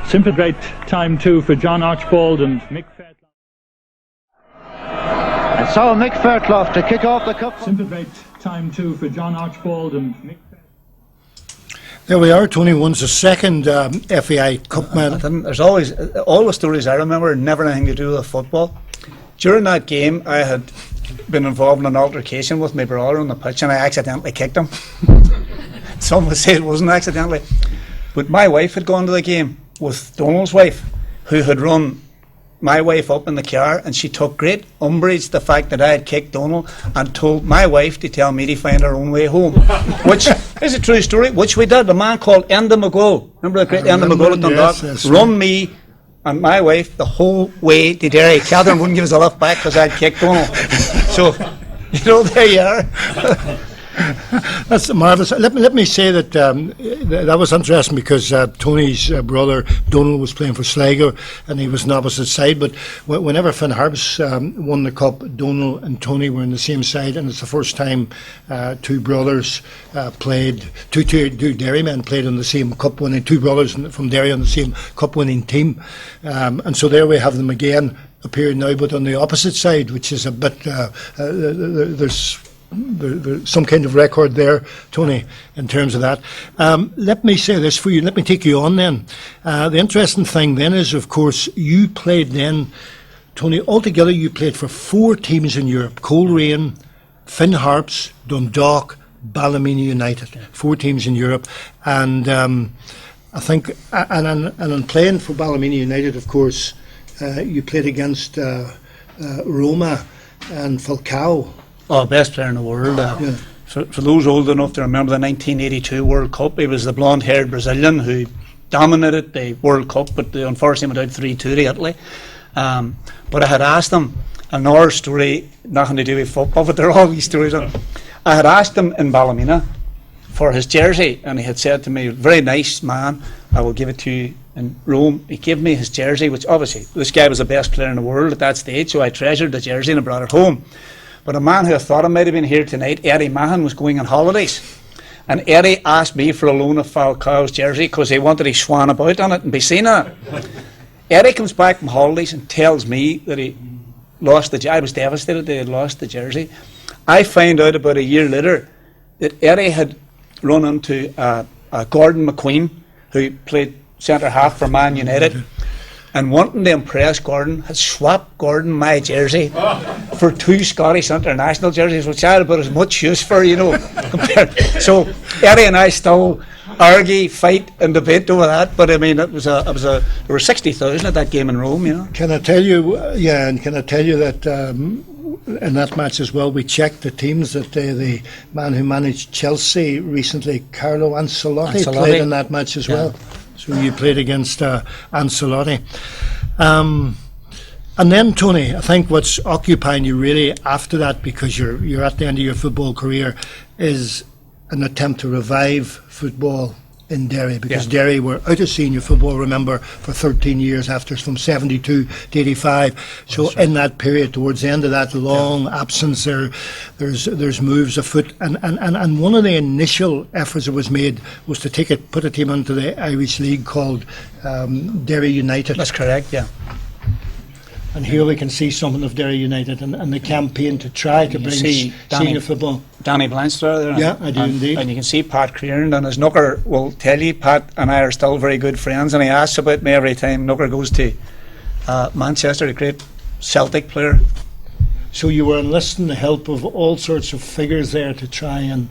Speaker 12: Simply great time too for John Archbold and Mick Fairclough.
Speaker 7: And so Mick Fairclough to kick off the cup.
Speaker 12: Simply great time too for John Archbold and Mick.
Speaker 2: There we are. Tony wins the second FAI Cup medal.
Speaker 11: There's always, all the stories I remember, never anything to do with football. During that game, I had been involved in an altercation with my brother on the pitch, and I accidentally kicked him. Some would say it wasn't accidentally. But my wife had gone to the game with Donald's wife, who had run my wife up in the car, and she took great umbrage the fact that I had kicked Donald and told my wife to tell me to find her own way home, which is a true story, which we did. A man called Enda McGull, remember the great Enda McGull at Dundalk,
Speaker 2: yes,
Speaker 11: run me and my wife the whole way to Derry. Catherine wouldn't give us a lift back because I'd kicked Donald. So, you know, there you are.
Speaker 2: That's marvellous. Let me say that that was interesting because Tony's brother Donald was playing for Sligo and he was on the opposite side, but whenever Finn Harps won the cup, Donald and Tony were on the same side, and it's the first time two brothers played, two Derrymen played on the same cup winning, two brothers from Derry on the same cup winning team, and so there we have them again appearing now, but on the opposite side, which is a bit there's some kind of record there, Tony, in terms of that. Let me say this for you, let me take you on then. The interesting thing then is, of course, you played then, Tony, altogether you played for 4 teams in Europe: Coleraine, Finn Harps, Dundalk, Ballymena United. 4 teams in Europe. And I think, and in playing for Ballymena United, of course, you played against Roma and Falcao.
Speaker 11: Oh, best player in the world.
Speaker 2: Yeah.
Speaker 11: For those old enough to remember the 1982 World Cup, he was the blonde-haired Brazilian who dominated the World Cup, but they unfortunately went out 3-2 to Italy. But I had asked him, another story, nothing to do with football, but they're all these stories. I had asked him in Ballymena for his jersey, and he had said to me, very nice man, I will give it to you in Rome. He gave me his jersey, which obviously, this guy was the best player in the world at that stage, so I treasured the jersey and I brought it home. But a man who I thought I might have been here tonight, Eddie Mahan, was going on holidays. And Eddie asked me for a loan of Falcao's jersey because he wanted to swan about on it and be seen on it. Eddie comes back from holidays and tells me that he lost the jersey. I was devastated that he had lost the jersey. I find out about a year later that Eddie had run into Gordon McQueen, who played centre-half for Man United, and wanting to impress Gordon, had swapped Gordon my jersey for 2 Scottish international jerseys, which I had about as much use for, you know. So Eddie and I still argue, fight and debate over that, but I mean there were 60,000 at that game in Rome, you know.
Speaker 2: Can I tell you, and can I tell you that in that match as well, we checked the teams that the man who managed Chelsea recently, Carlo Ancelotti played in that match as well. So you played against Ancelotti. And then, Tony, I think what's occupying you really after that, because you're at the end of your football career, is an attempt to revive football in Derry, because Derry were out of senior football, remember, for 13 years after, from 72 to 85. So in that period, towards the end of that long absence, there's moves afoot, and one of the initial efforts that was made was to put a team into the Irish League called Derry United.
Speaker 11: That's correct, yeah.
Speaker 2: And here we can see something of Derry United and the campaign to try to bring senior football.
Speaker 11: Danny Blanchard there.
Speaker 2: Yeah, I do indeed.
Speaker 11: And you can see Pat Kieran, and his Nooker will tell you, Pat and I are still very good friends, and he asks about me every time Nooker goes to Manchester, a great Celtic player.
Speaker 2: So you were enlisting the help of all sorts of figures there to try and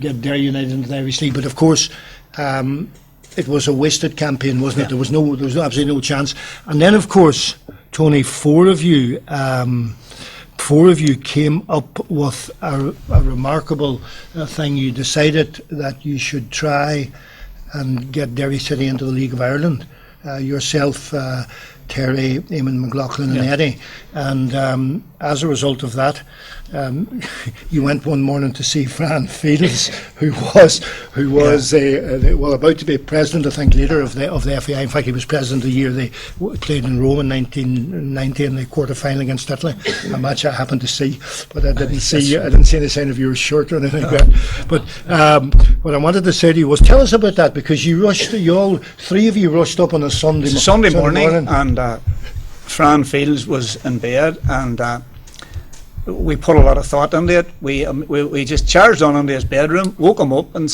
Speaker 2: get Derry United into the Irish League, but of course it was a wasted campaign, wasn't it? There was absolutely no chance. And then of course, Tony, four of you came up with a remarkable thing. You decided that you should try and get Derry City into the League of Ireland. Yourself, Terry, Eamon McLaughlin and Eddie. And as a result of that, you went one morning to see Fran Fields, who was about to be president, I think, later of the FAI. In fact, he was president the year they played in Rome in 1990 in the quarter-final against Italy, a match I happened to see, but I didn't see any sign of your shirt or anything like that. But what I wanted to say to you was, tell us about that, because three of you rushed up on a Sunday morning,
Speaker 11: and Fran Fields was in bed, and we put a lot of thought into it. We just charged on into his bedroom, woke him up, and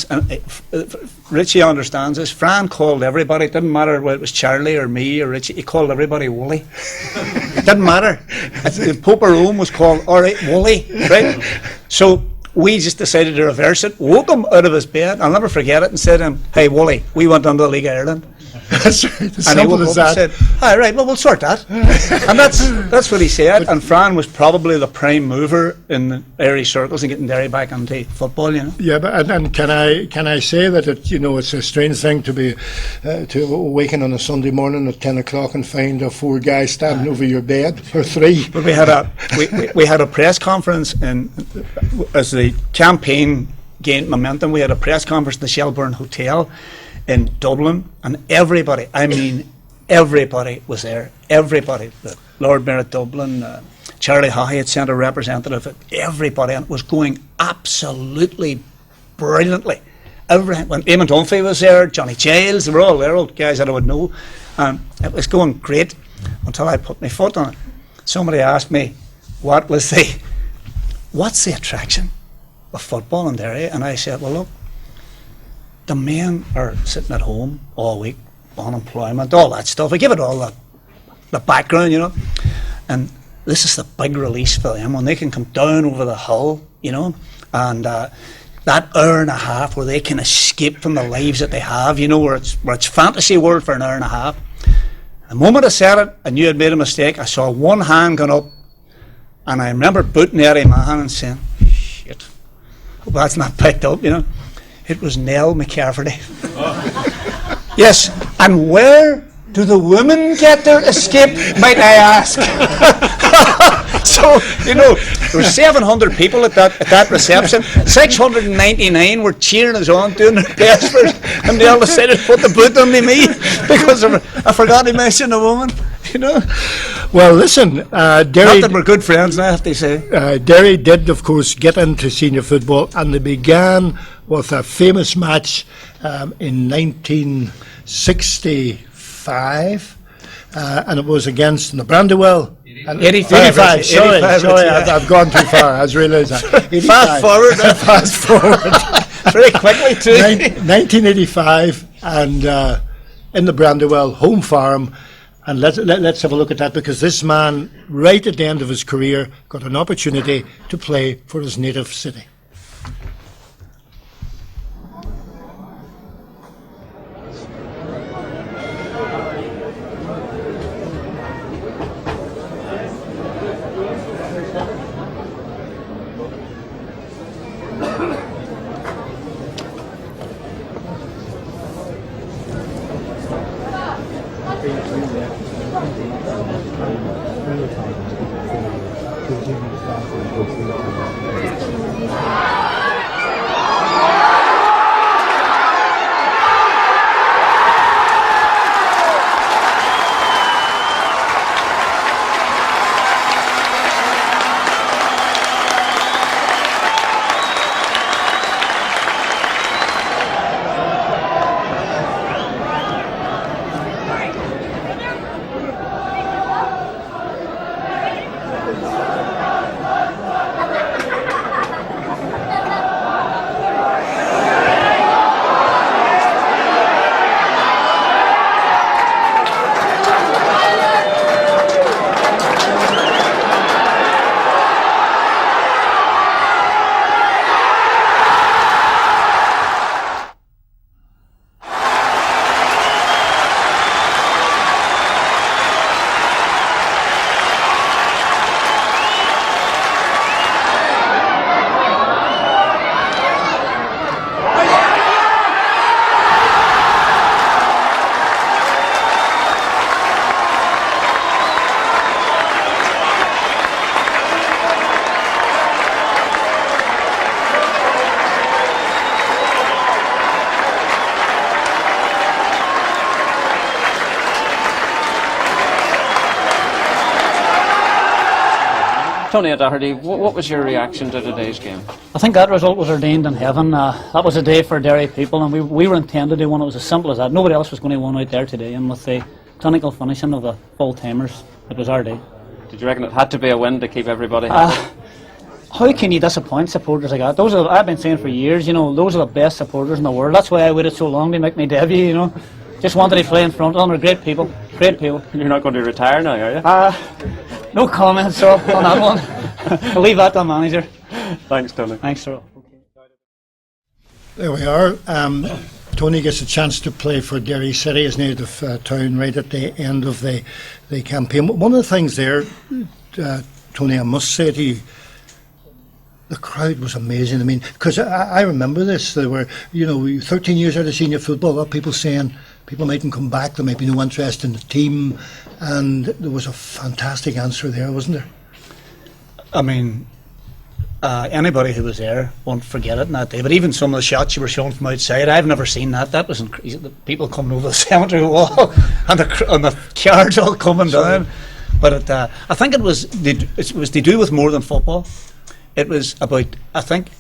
Speaker 11: Richie understands this. Fran called everybody. It didn't matter whether it was Charlie or me or Richie. He called everybody Wooly. It didn't matter. The Pope of Rome was called, all right, Wooly, right? So we just decided to reverse it, woke him out of his bed, I'll never forget it, and said to him, hey, Wooly, we went under the League of Ireland.
Speaker 2: That's right,
Speaker 11: and he woke up and said, all right, well, we'll sort that. And that's what he said. And Fran was probably the prime mover in the Irish circles in getting Derry back into football, you know.
Speaker 2: Yeah, but and can I say that it's a strange thing to be to awaken on a Sunday morning at 10 o'clock and find 4 guys standing over your bed, or 3.
Speaker 11: But we had a press conference, and as the campaign gained momentum, we had a press conference in the Shelbourne Hotel in Dublin, and everybody, I mean everybody was there. Everybody, the Lord Mayor of Dublin, Charlie Haughey had sent a representative, everybody, and it was going absolutely brilliantly. When Eamon Dunphy was there, Johnny Giles, they were all there, old guys that I would know, and it was going great until I put my foot on it. Somebody asked me, what's the attraction of football in Derry? And I said, well, look, the men are sitting at home all week, unemployment, all that stuff. I give it all the background, you know. And this is the big release for them when they can come down over the hill, you know, and that hour and a half where they can escape from the lives that they have, you know, where it's fantasy world for an hour and a half. The moment I said it, I knew I'd made a mistake. I saw one hand going up, and I remember booting Eddie Mahan and saying, shit, hope that's not picked up, you know. It was Nell McCafferty. Yes, and where do the women get their escape, might I ask? So, you know, there were 700 people at that reception. 699 were cheering us on, doing their best for us, and they all decided to put the boot on me because I forgot to mention a woman. you know.
Speaker 2: Well, listen, Derry...
Speaker 11: Not that we're good friends now, I have to say.
Speaker 2: Derry did, of course, get into senior football, and they began with a famous match in 1965, and it was against the Brandywell.
Speaker 11: 85,
Speaker 2: sorry,
Speaker 11: yeah.
Speaker 2: I've gone too far, I just realised that. 85.
Speaker 11: Fast forward. Very quickly too.
Speaker 2: 1985, and in the Brandywell home farm. And let's have a look at that, because this man, right at the end of his career, got an opportunity to play for his native city.
Speaker 13: Tony O'Doherty, what was your reaction to today's game?
Speaker 14: I think that result was ordained in heaven. That was a day for Derry people, and we were intended to win. It was as simple as that. Nobody else was going to win out there today, and with the clinical finishing of the full-timers, it was our day.
Speaker 13: Did you reckon it had to be a win to keep everybody happy?
Speaker 14: How can you disappoint supporters like that? Those are, I've been saying for years, those are the best supporters in the world. That's why I waited so long to make my debut, Just wanted to play in front of them. They're great people. Great people.
Speaker 13: You're not going to retire now, are you?
Speaker 14: No comments on that one. I'll leave that to the manager.
Speaker 13: Thanks, Tony.
Speaker 14: Thanks, sir.
Speaker 2: There we are. Tony gets a chance to play for Derry City, his native town, right at the end of the campaign. One of the things there, Tony, I must say to you, the crowd was amazing. I mean, because I remember this. There were, 13 years out of senior football, a lot of people saying people mightn't come back, there might be no interest in the team, and there was a fantastic answer there, wasn't there?
Speaker 11: I mean, anybody who was there won't forget it in that day. But even some of the shots you were showing from outside, I've never seen that. That was incredible. The people coming over the cemetery wall and the cards all coming down. But I think it was to do with more than football. It was about, I think,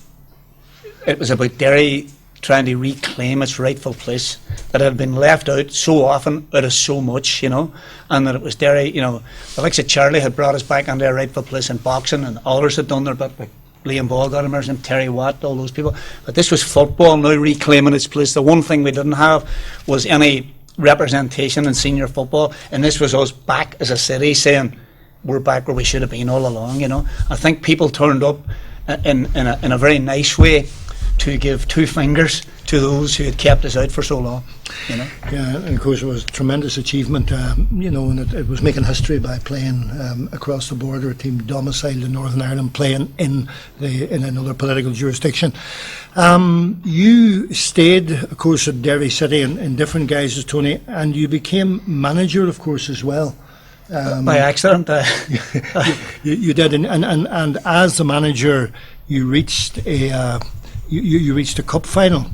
Speaker 11: it was about Derry trying to reclaim its rightful place that had been left out so often, out of so much, and that it was Derry, the likes of Charlie had brought us back on their rightful place in boxing, and others had done their bit, like Liam Ball got him, and Terry Watt, all those people. But this was football now reclaiming its place. The one thing we didn't have was any representation in senior football, and this was us back as a city saying, we're back where we should have been all along, I think people turned up in a very nice way to give two fingers to those who had kept us out for so long,
Speaker 2: Yeah, and of course it was a tremendous achievement, and it was making history by playing across the border, a team domiciled in Northern Ireland playing in another political jurisdiction. You stayed, of course, at Derry City in different guises, Tony, and you became manager, of course, as well.
Speaker 11: By accident.
Speaker 2: You did, and as the manager, you reached a cup final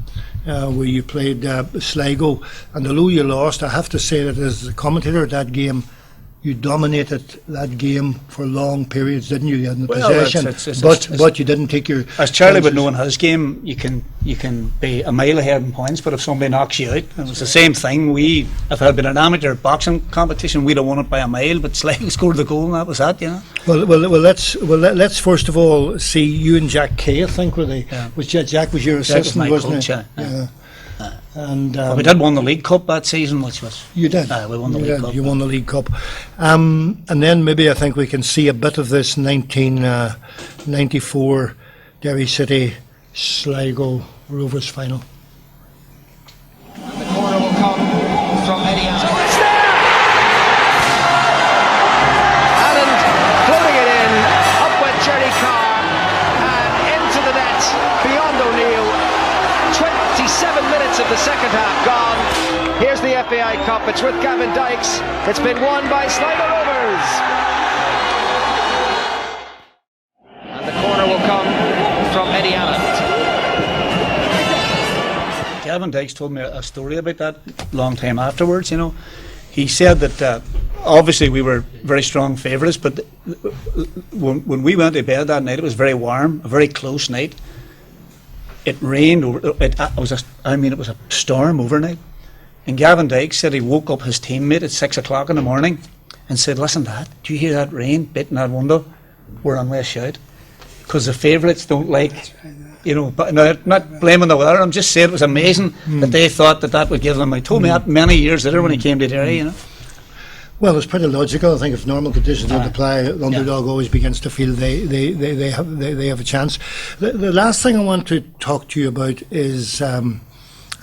Speaker 2: where you played Sligo, and although you lost, I have to say that as a commentator at that game, you dominated that game for long periods, didn't you? You had the
Speaker 11: Well,
Speaker 2: possession, but you didn't take your...
Speaker 11: As Charlie would
Speaker 2: chances.
Speaker 11: know in his game, you can be a mile ahead in points, but if somebody knocks you out, it was the same thing. If it had been an amateur boxing competition, we'd have won it by a mile, but Slightly scored the goal and that was that, you know.
Speaker 2: Let's first of all see you and Jack Kay, I think, were they?
Speaker 11: Yeah.
Speaker 2: Jack was your
Speaker 11: Jack was
Speaker 2: assistant,
Speaker 11: my
Speaker 2: wasn't
Speaker 11: coach,
Speaker 2: he?
Speaker 11: yeah.
Speaker 2: And
Speaker 11: We did win the League Cup that season, which was...
Speaker 2: You did.
Speaker 11: We won the League Cup.
Speaker 2: You won the League Cup. And then maybe I think we can see a bit of this 1994 Derry City Sligo Rovers final.
Speaker 15: The corner will come from Eddie Allen. Allen floating it in, up went Jerry Carr, and into the net, beyond O'Neill. 27 minutes of the second half gone. Here's the FAI Cup. It's with Gavin Dykes. It's been won by Sligo Rovers. And the corner will come from Eddie Allen.
Speaker 11: Gavin Dykes told me a story about that long time afterwards, you know. He said that obviously we were very strong favourites, but when we went to bed that night, it was very warm, a very close night. It rained. It was a storm overnight. And Gavin Dykes said he woke up his teammate at 6 o'clock in the morning and said, "Listen, Dad, do you hear that rain beating that window? We're on way shout." Because the favourites don't like, you know, but no, not blaming the weather. I'm just saying it was amazing that they thought that would give them. He told me that many years later when he came to Derry, you know.
Speaker 2: Well, it's pretty logical. I think if normal conditions don't apply, the underdog always begins to feel they have a chance. The last thing I want to talk to you about is a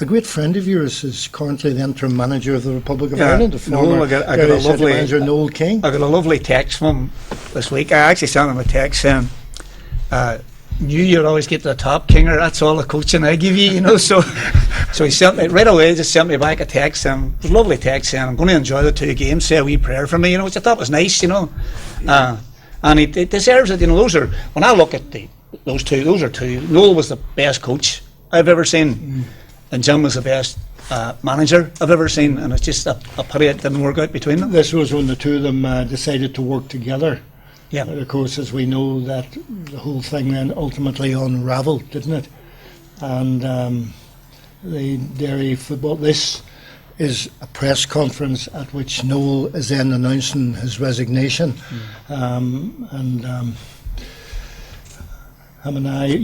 Speaker 2: great friend of yours is currently the interim manager of the Republic of Ireland, the former
Speaker 11: I got a lovely
Speaker 2: manager Noel King.
Speaker 11: I got a lovely text from him this week. I actually sent him a text saying, "Knew you'd always get the top, Kinger. That's all the coaching I give you, you know." So he sent me right away. Just sent me back a text. It was a lovely text saying, "I'm going to enjoy the 2 games. Say a wee prayer for me," you know, which I thought was nice, you know. And he deserves it, you know. Those are, when I look at those two. Noel was the best coach I've ever seen, and Jim was the best manager I've ever seen. And it's just a pity it didn't work out between them.
Speaker 2: This was when the two of them decided to work together.
Speaker 11: Yeah.
Speaker 2: Of course, as we know, that the whole thing then ultimately unravelled, didn't it? And the Derry football. This is a press conference at which Noel is then announcing his resignation, you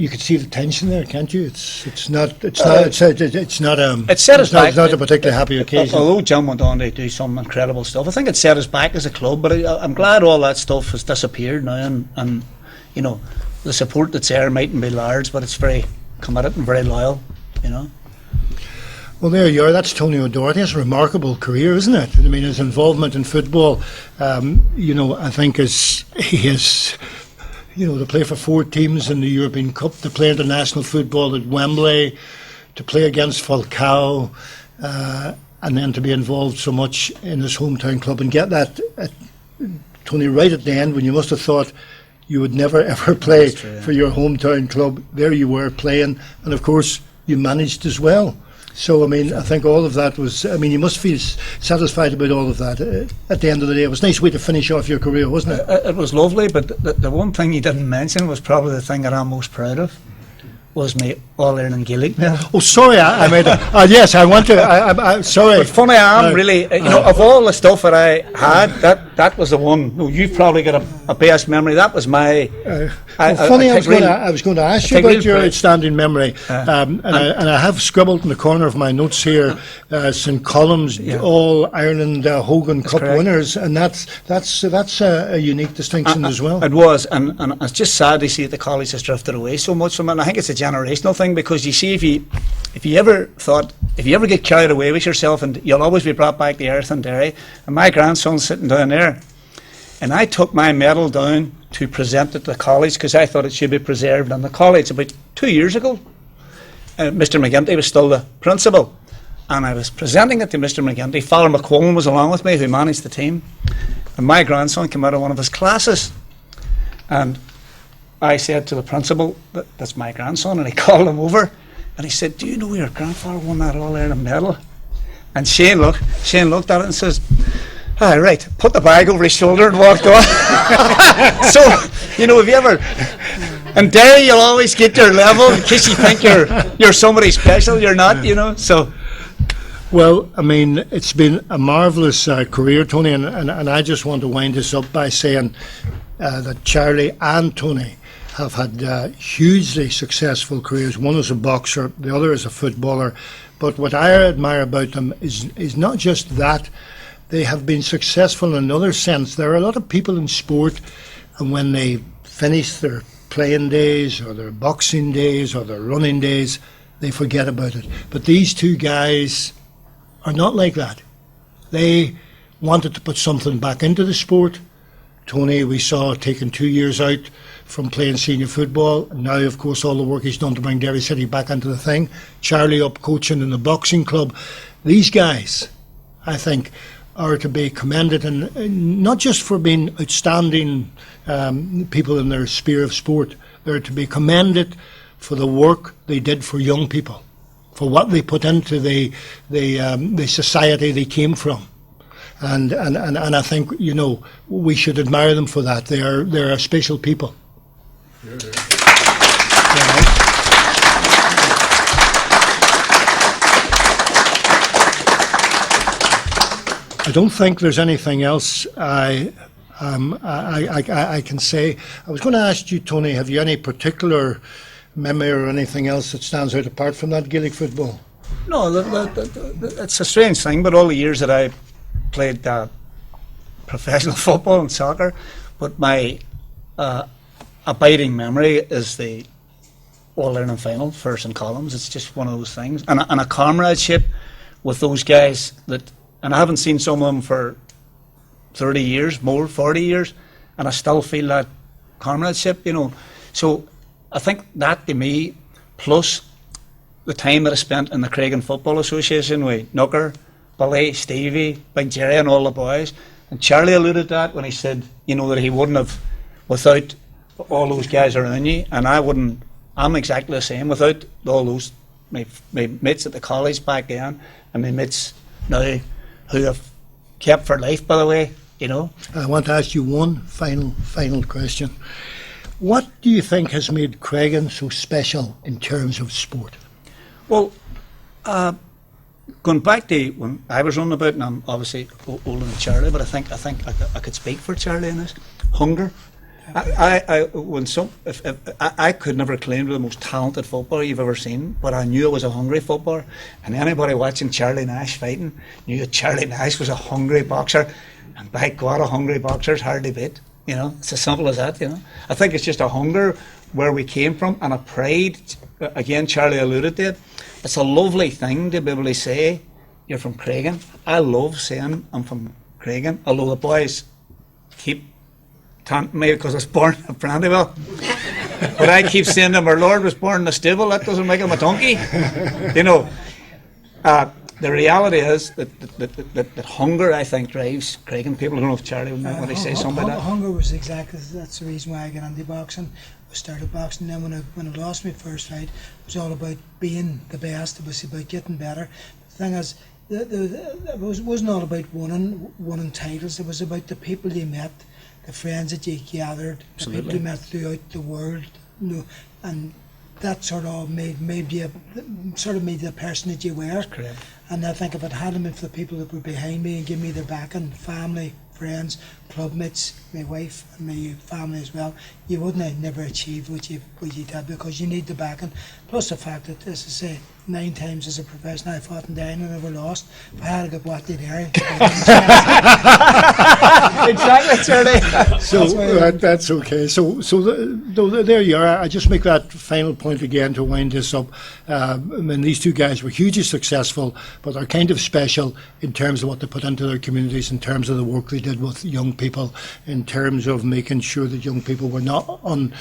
Speaker 2: could see the tension there, can't you? It's not a particularly happy occasion.
Speaker 11: Although Jim went on to do some incredible stuff, I think it set us back as a club. But I'm glad all that stuff has disappeared now, and you know, the support that's there mightn't be large, but it's very committed and very loyal, you know.
Speaker 2: Well, there you are. That's Tony O'Doherty. It's a remarkable career, isn't it? I mean, his involvement in football, you know, I think he is, you know, to play for 4 teams in the European Cup, to play international football at Wembley, to play against Falcao, and then to be involved so much in his hometown club and get that, Tony, right at the end when you must have thought you would never ever play for your hometown club. There you were playing, and of course you managed as well. So, I mean, I think all of that was, I mean, you must feel satisfied about all of that at the end of the day. It was a nice way to finish off your career, wasn't it?
Speaker 11: It was lovely, but the one thing you didn't mention was probably the thing that I'm most proud of, was my All-Ireland Gaelic medal.
Speaker 2: Oh, sorry, I made it. Yes, I want to, I'm sorry.
Speaker 11: But funny, I'm really, you know, of all the stuff that I had, that was the one. No, you've probably got a best memory. That was my...
Speaker 2: funny, I was going to ask you about your outstanding memory, and I have scribbled in the corner of my notes here, St Column's All-Ireland Hogan Cup winners, and that's a unique distinction as well.
Speaker 11: It was, and it's just sad to see that the college has drifted away so much from it. And I think it's a generational thing, because you see, if you ever get carried away with yourself, and you'll always be brought back to earth in Derry. And my grandson's sitting down there, and I took my medal down to present it to the college because I thought it should be preserved in the college about 2 years ago. Mr McGinty was still the principal, and I was presenting it to Mr McGinty. Father McQuillan was along with me, who managed the team, and my grandson came out of one of his classes, and I said to the principal, "That's my grandson," and he called him over and he said, "Do you know your grandfather won that All-Ireland medal?" And Shane looked at it and says, Right, put the bag over his shoulder and walked on. So, you know, have you ever... And there you'll always get your level in case you think you're somebody special. You're not, you know, so...
Speaker 2: Well, I mean, it's been a marvellous career, Tony, and I just want to wind this up by saying that Charlie and Tony have had hugely successful careers. One as a boxer, the other as a footballer. But what I admire about them is not just that. They have been successful in another sense. There are a lot of people in sport, and when they finish their playing days or their boxing days or their running days, they forget about it. But these two guys are not like that. They wanted to put something back into the sport. Tony, we saw taking 2 years out from playing senior football. Now, of course, all the work he's done to bring Derry City back into the thing. Charlie up coaching in the boxing club. These guys, I think, are to be commended, and not just for being outstanding people in their sphere of sport. They're to be commended for the work they did for young people, for what they put into the society they came from. And I think, you know, we should admire them for that. They're special people. I don't think there's anything else I can say. I was going to ask you, Tony, have you any particular memory or anything else that stands out apart from that Gaelic football?
Speaker 11: No, it's a strange thing, but all the years that I played professional football and soccer, but my abiding memory is the All-Ireland final for St. Columns. It's just one of those things. And a comradeship with those guys that... And I haven't seen some of them for 30 years, more, 40 years, and I still feel that comradeship, you know. So I think that to me, plus the time that I spent in the Creggan Football Association with Nooker, Billy, Stevie, Big Jerry and all the boys, and Charlie alluded to that when he said, you know, that he wouldn't have, without all those guys around you, and I'm exactly the same, without all those, my mates at the college back then, and my mates now, who have kept for life, by the way, you know.
Speaker 2: I want to ask you one final question. What do you think has made Creggan so special in terms of sport?
Speaker 11: Well, going back to when I was running about, and I'm obviously older than Charlie, but I think I could speak for Charlie in this. Hunger. I could never claim to be the most talented footballer you've ever seen, but I knew I was a hungry footballer, and anybody watching Charlie Nash fighting knew that Charlie Nash was a hungry boxer, and by God, a hungry boxer is hard to beat. You know, it's as simple as that. You know, I think it's just a hunger where we came from and a pride. Again, Charlie alluded to it. It's a lovely thing to be able to say you're from Creggan. I love saying I'm from Creggan, although the boys keep taunting me because I was born in Brandywell. But I keep saying that my Lord was born in the stable. That doesn't make him a donkey. You know, the reality is that hunger, I think, drives Creggan people. I don't know if Charlie would want to say something like that.
Speaker 3: Hunger was exactly, that's the reason why I got into boxing. I started boxing, then when I lost my first fight, it was all about being the best. It was about getting better. The thing is, it wasn't all about winning titles. It was about the people you met, the friends that you gathered, the people you met throughout the world, you know, and that sort of made you the person that you were.
Speaker 11: Correct.
Speaker 3: And I think if it hadn't been for the people that were behind me and gave me their backing, family, friends, club mates, my wife and my family as well, you wouldn't have never achieved what you did, because you need the backing. Plus the fact that, as I say, 9 times as a professional I fought in Derry and I never lost. If I had to get what to Derry.
Speaker 11: Exactly, Charlie.
Speaker 2: So that's okay. So there you are. I just make that final point again to wind this up. I mean, these two guys were hugely successful, but they're kind of special in terms of what they put into their communities, in terms of the work they did with young people, in terms of making sure that young people were not on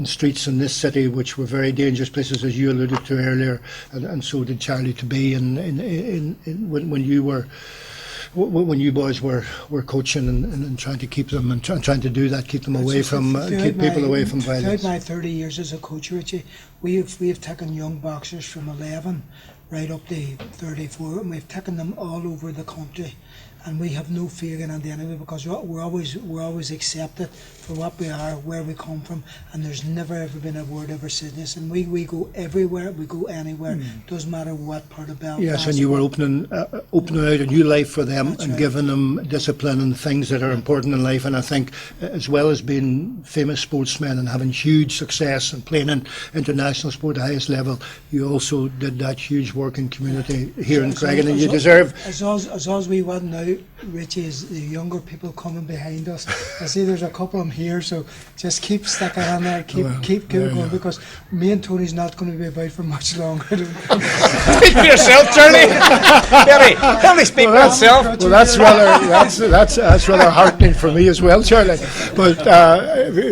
Speaker 2: streets in this city, which were very dangerous places, as you alluded to earlier, and so did Charlie to be. When you boys were coaching and trying to keep them and trying to do that, keep them away from keep people away from violence.
Speaker 3: Throughout my 30 years as a coach, Richie, we have taken young boxers from 11 right up to 34, and we've taken them all over the country. and we have no fear going into anywhere because we're always accepted for what we are, where we come from, and there's never ever been a word ever said this. And we go everywhere, we go anywhere, doesn't matter what part of Belfast.
Speaker 2: Yes, and you were opening out a new life for them. That's and right. Giving them discipline and things that are important in life. And I think, as well as being famous sportsmen and having huge success and playing in international sport at the highest level, you also did that huge work in community here in Creggan, and you deserve.
Speaker 3: As long as we want now, Richie, is the younger people coming behind us. I see there's a couple of them here, so just keep sticking on there, keep going, because me and Tony's not going to be about for much longer.
Speaker 15: Speak for yourself, Charlie. Barry, tell me, speak for yourself.
Speaker 2: Well, that's rather heartening for me as well, Charlie. But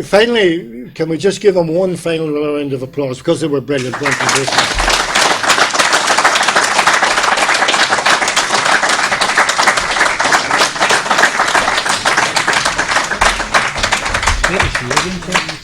Speaker 2: finally, can we just give them one final round of applause because they were brilliant.
Speaker 1: Great to see you again, Chris.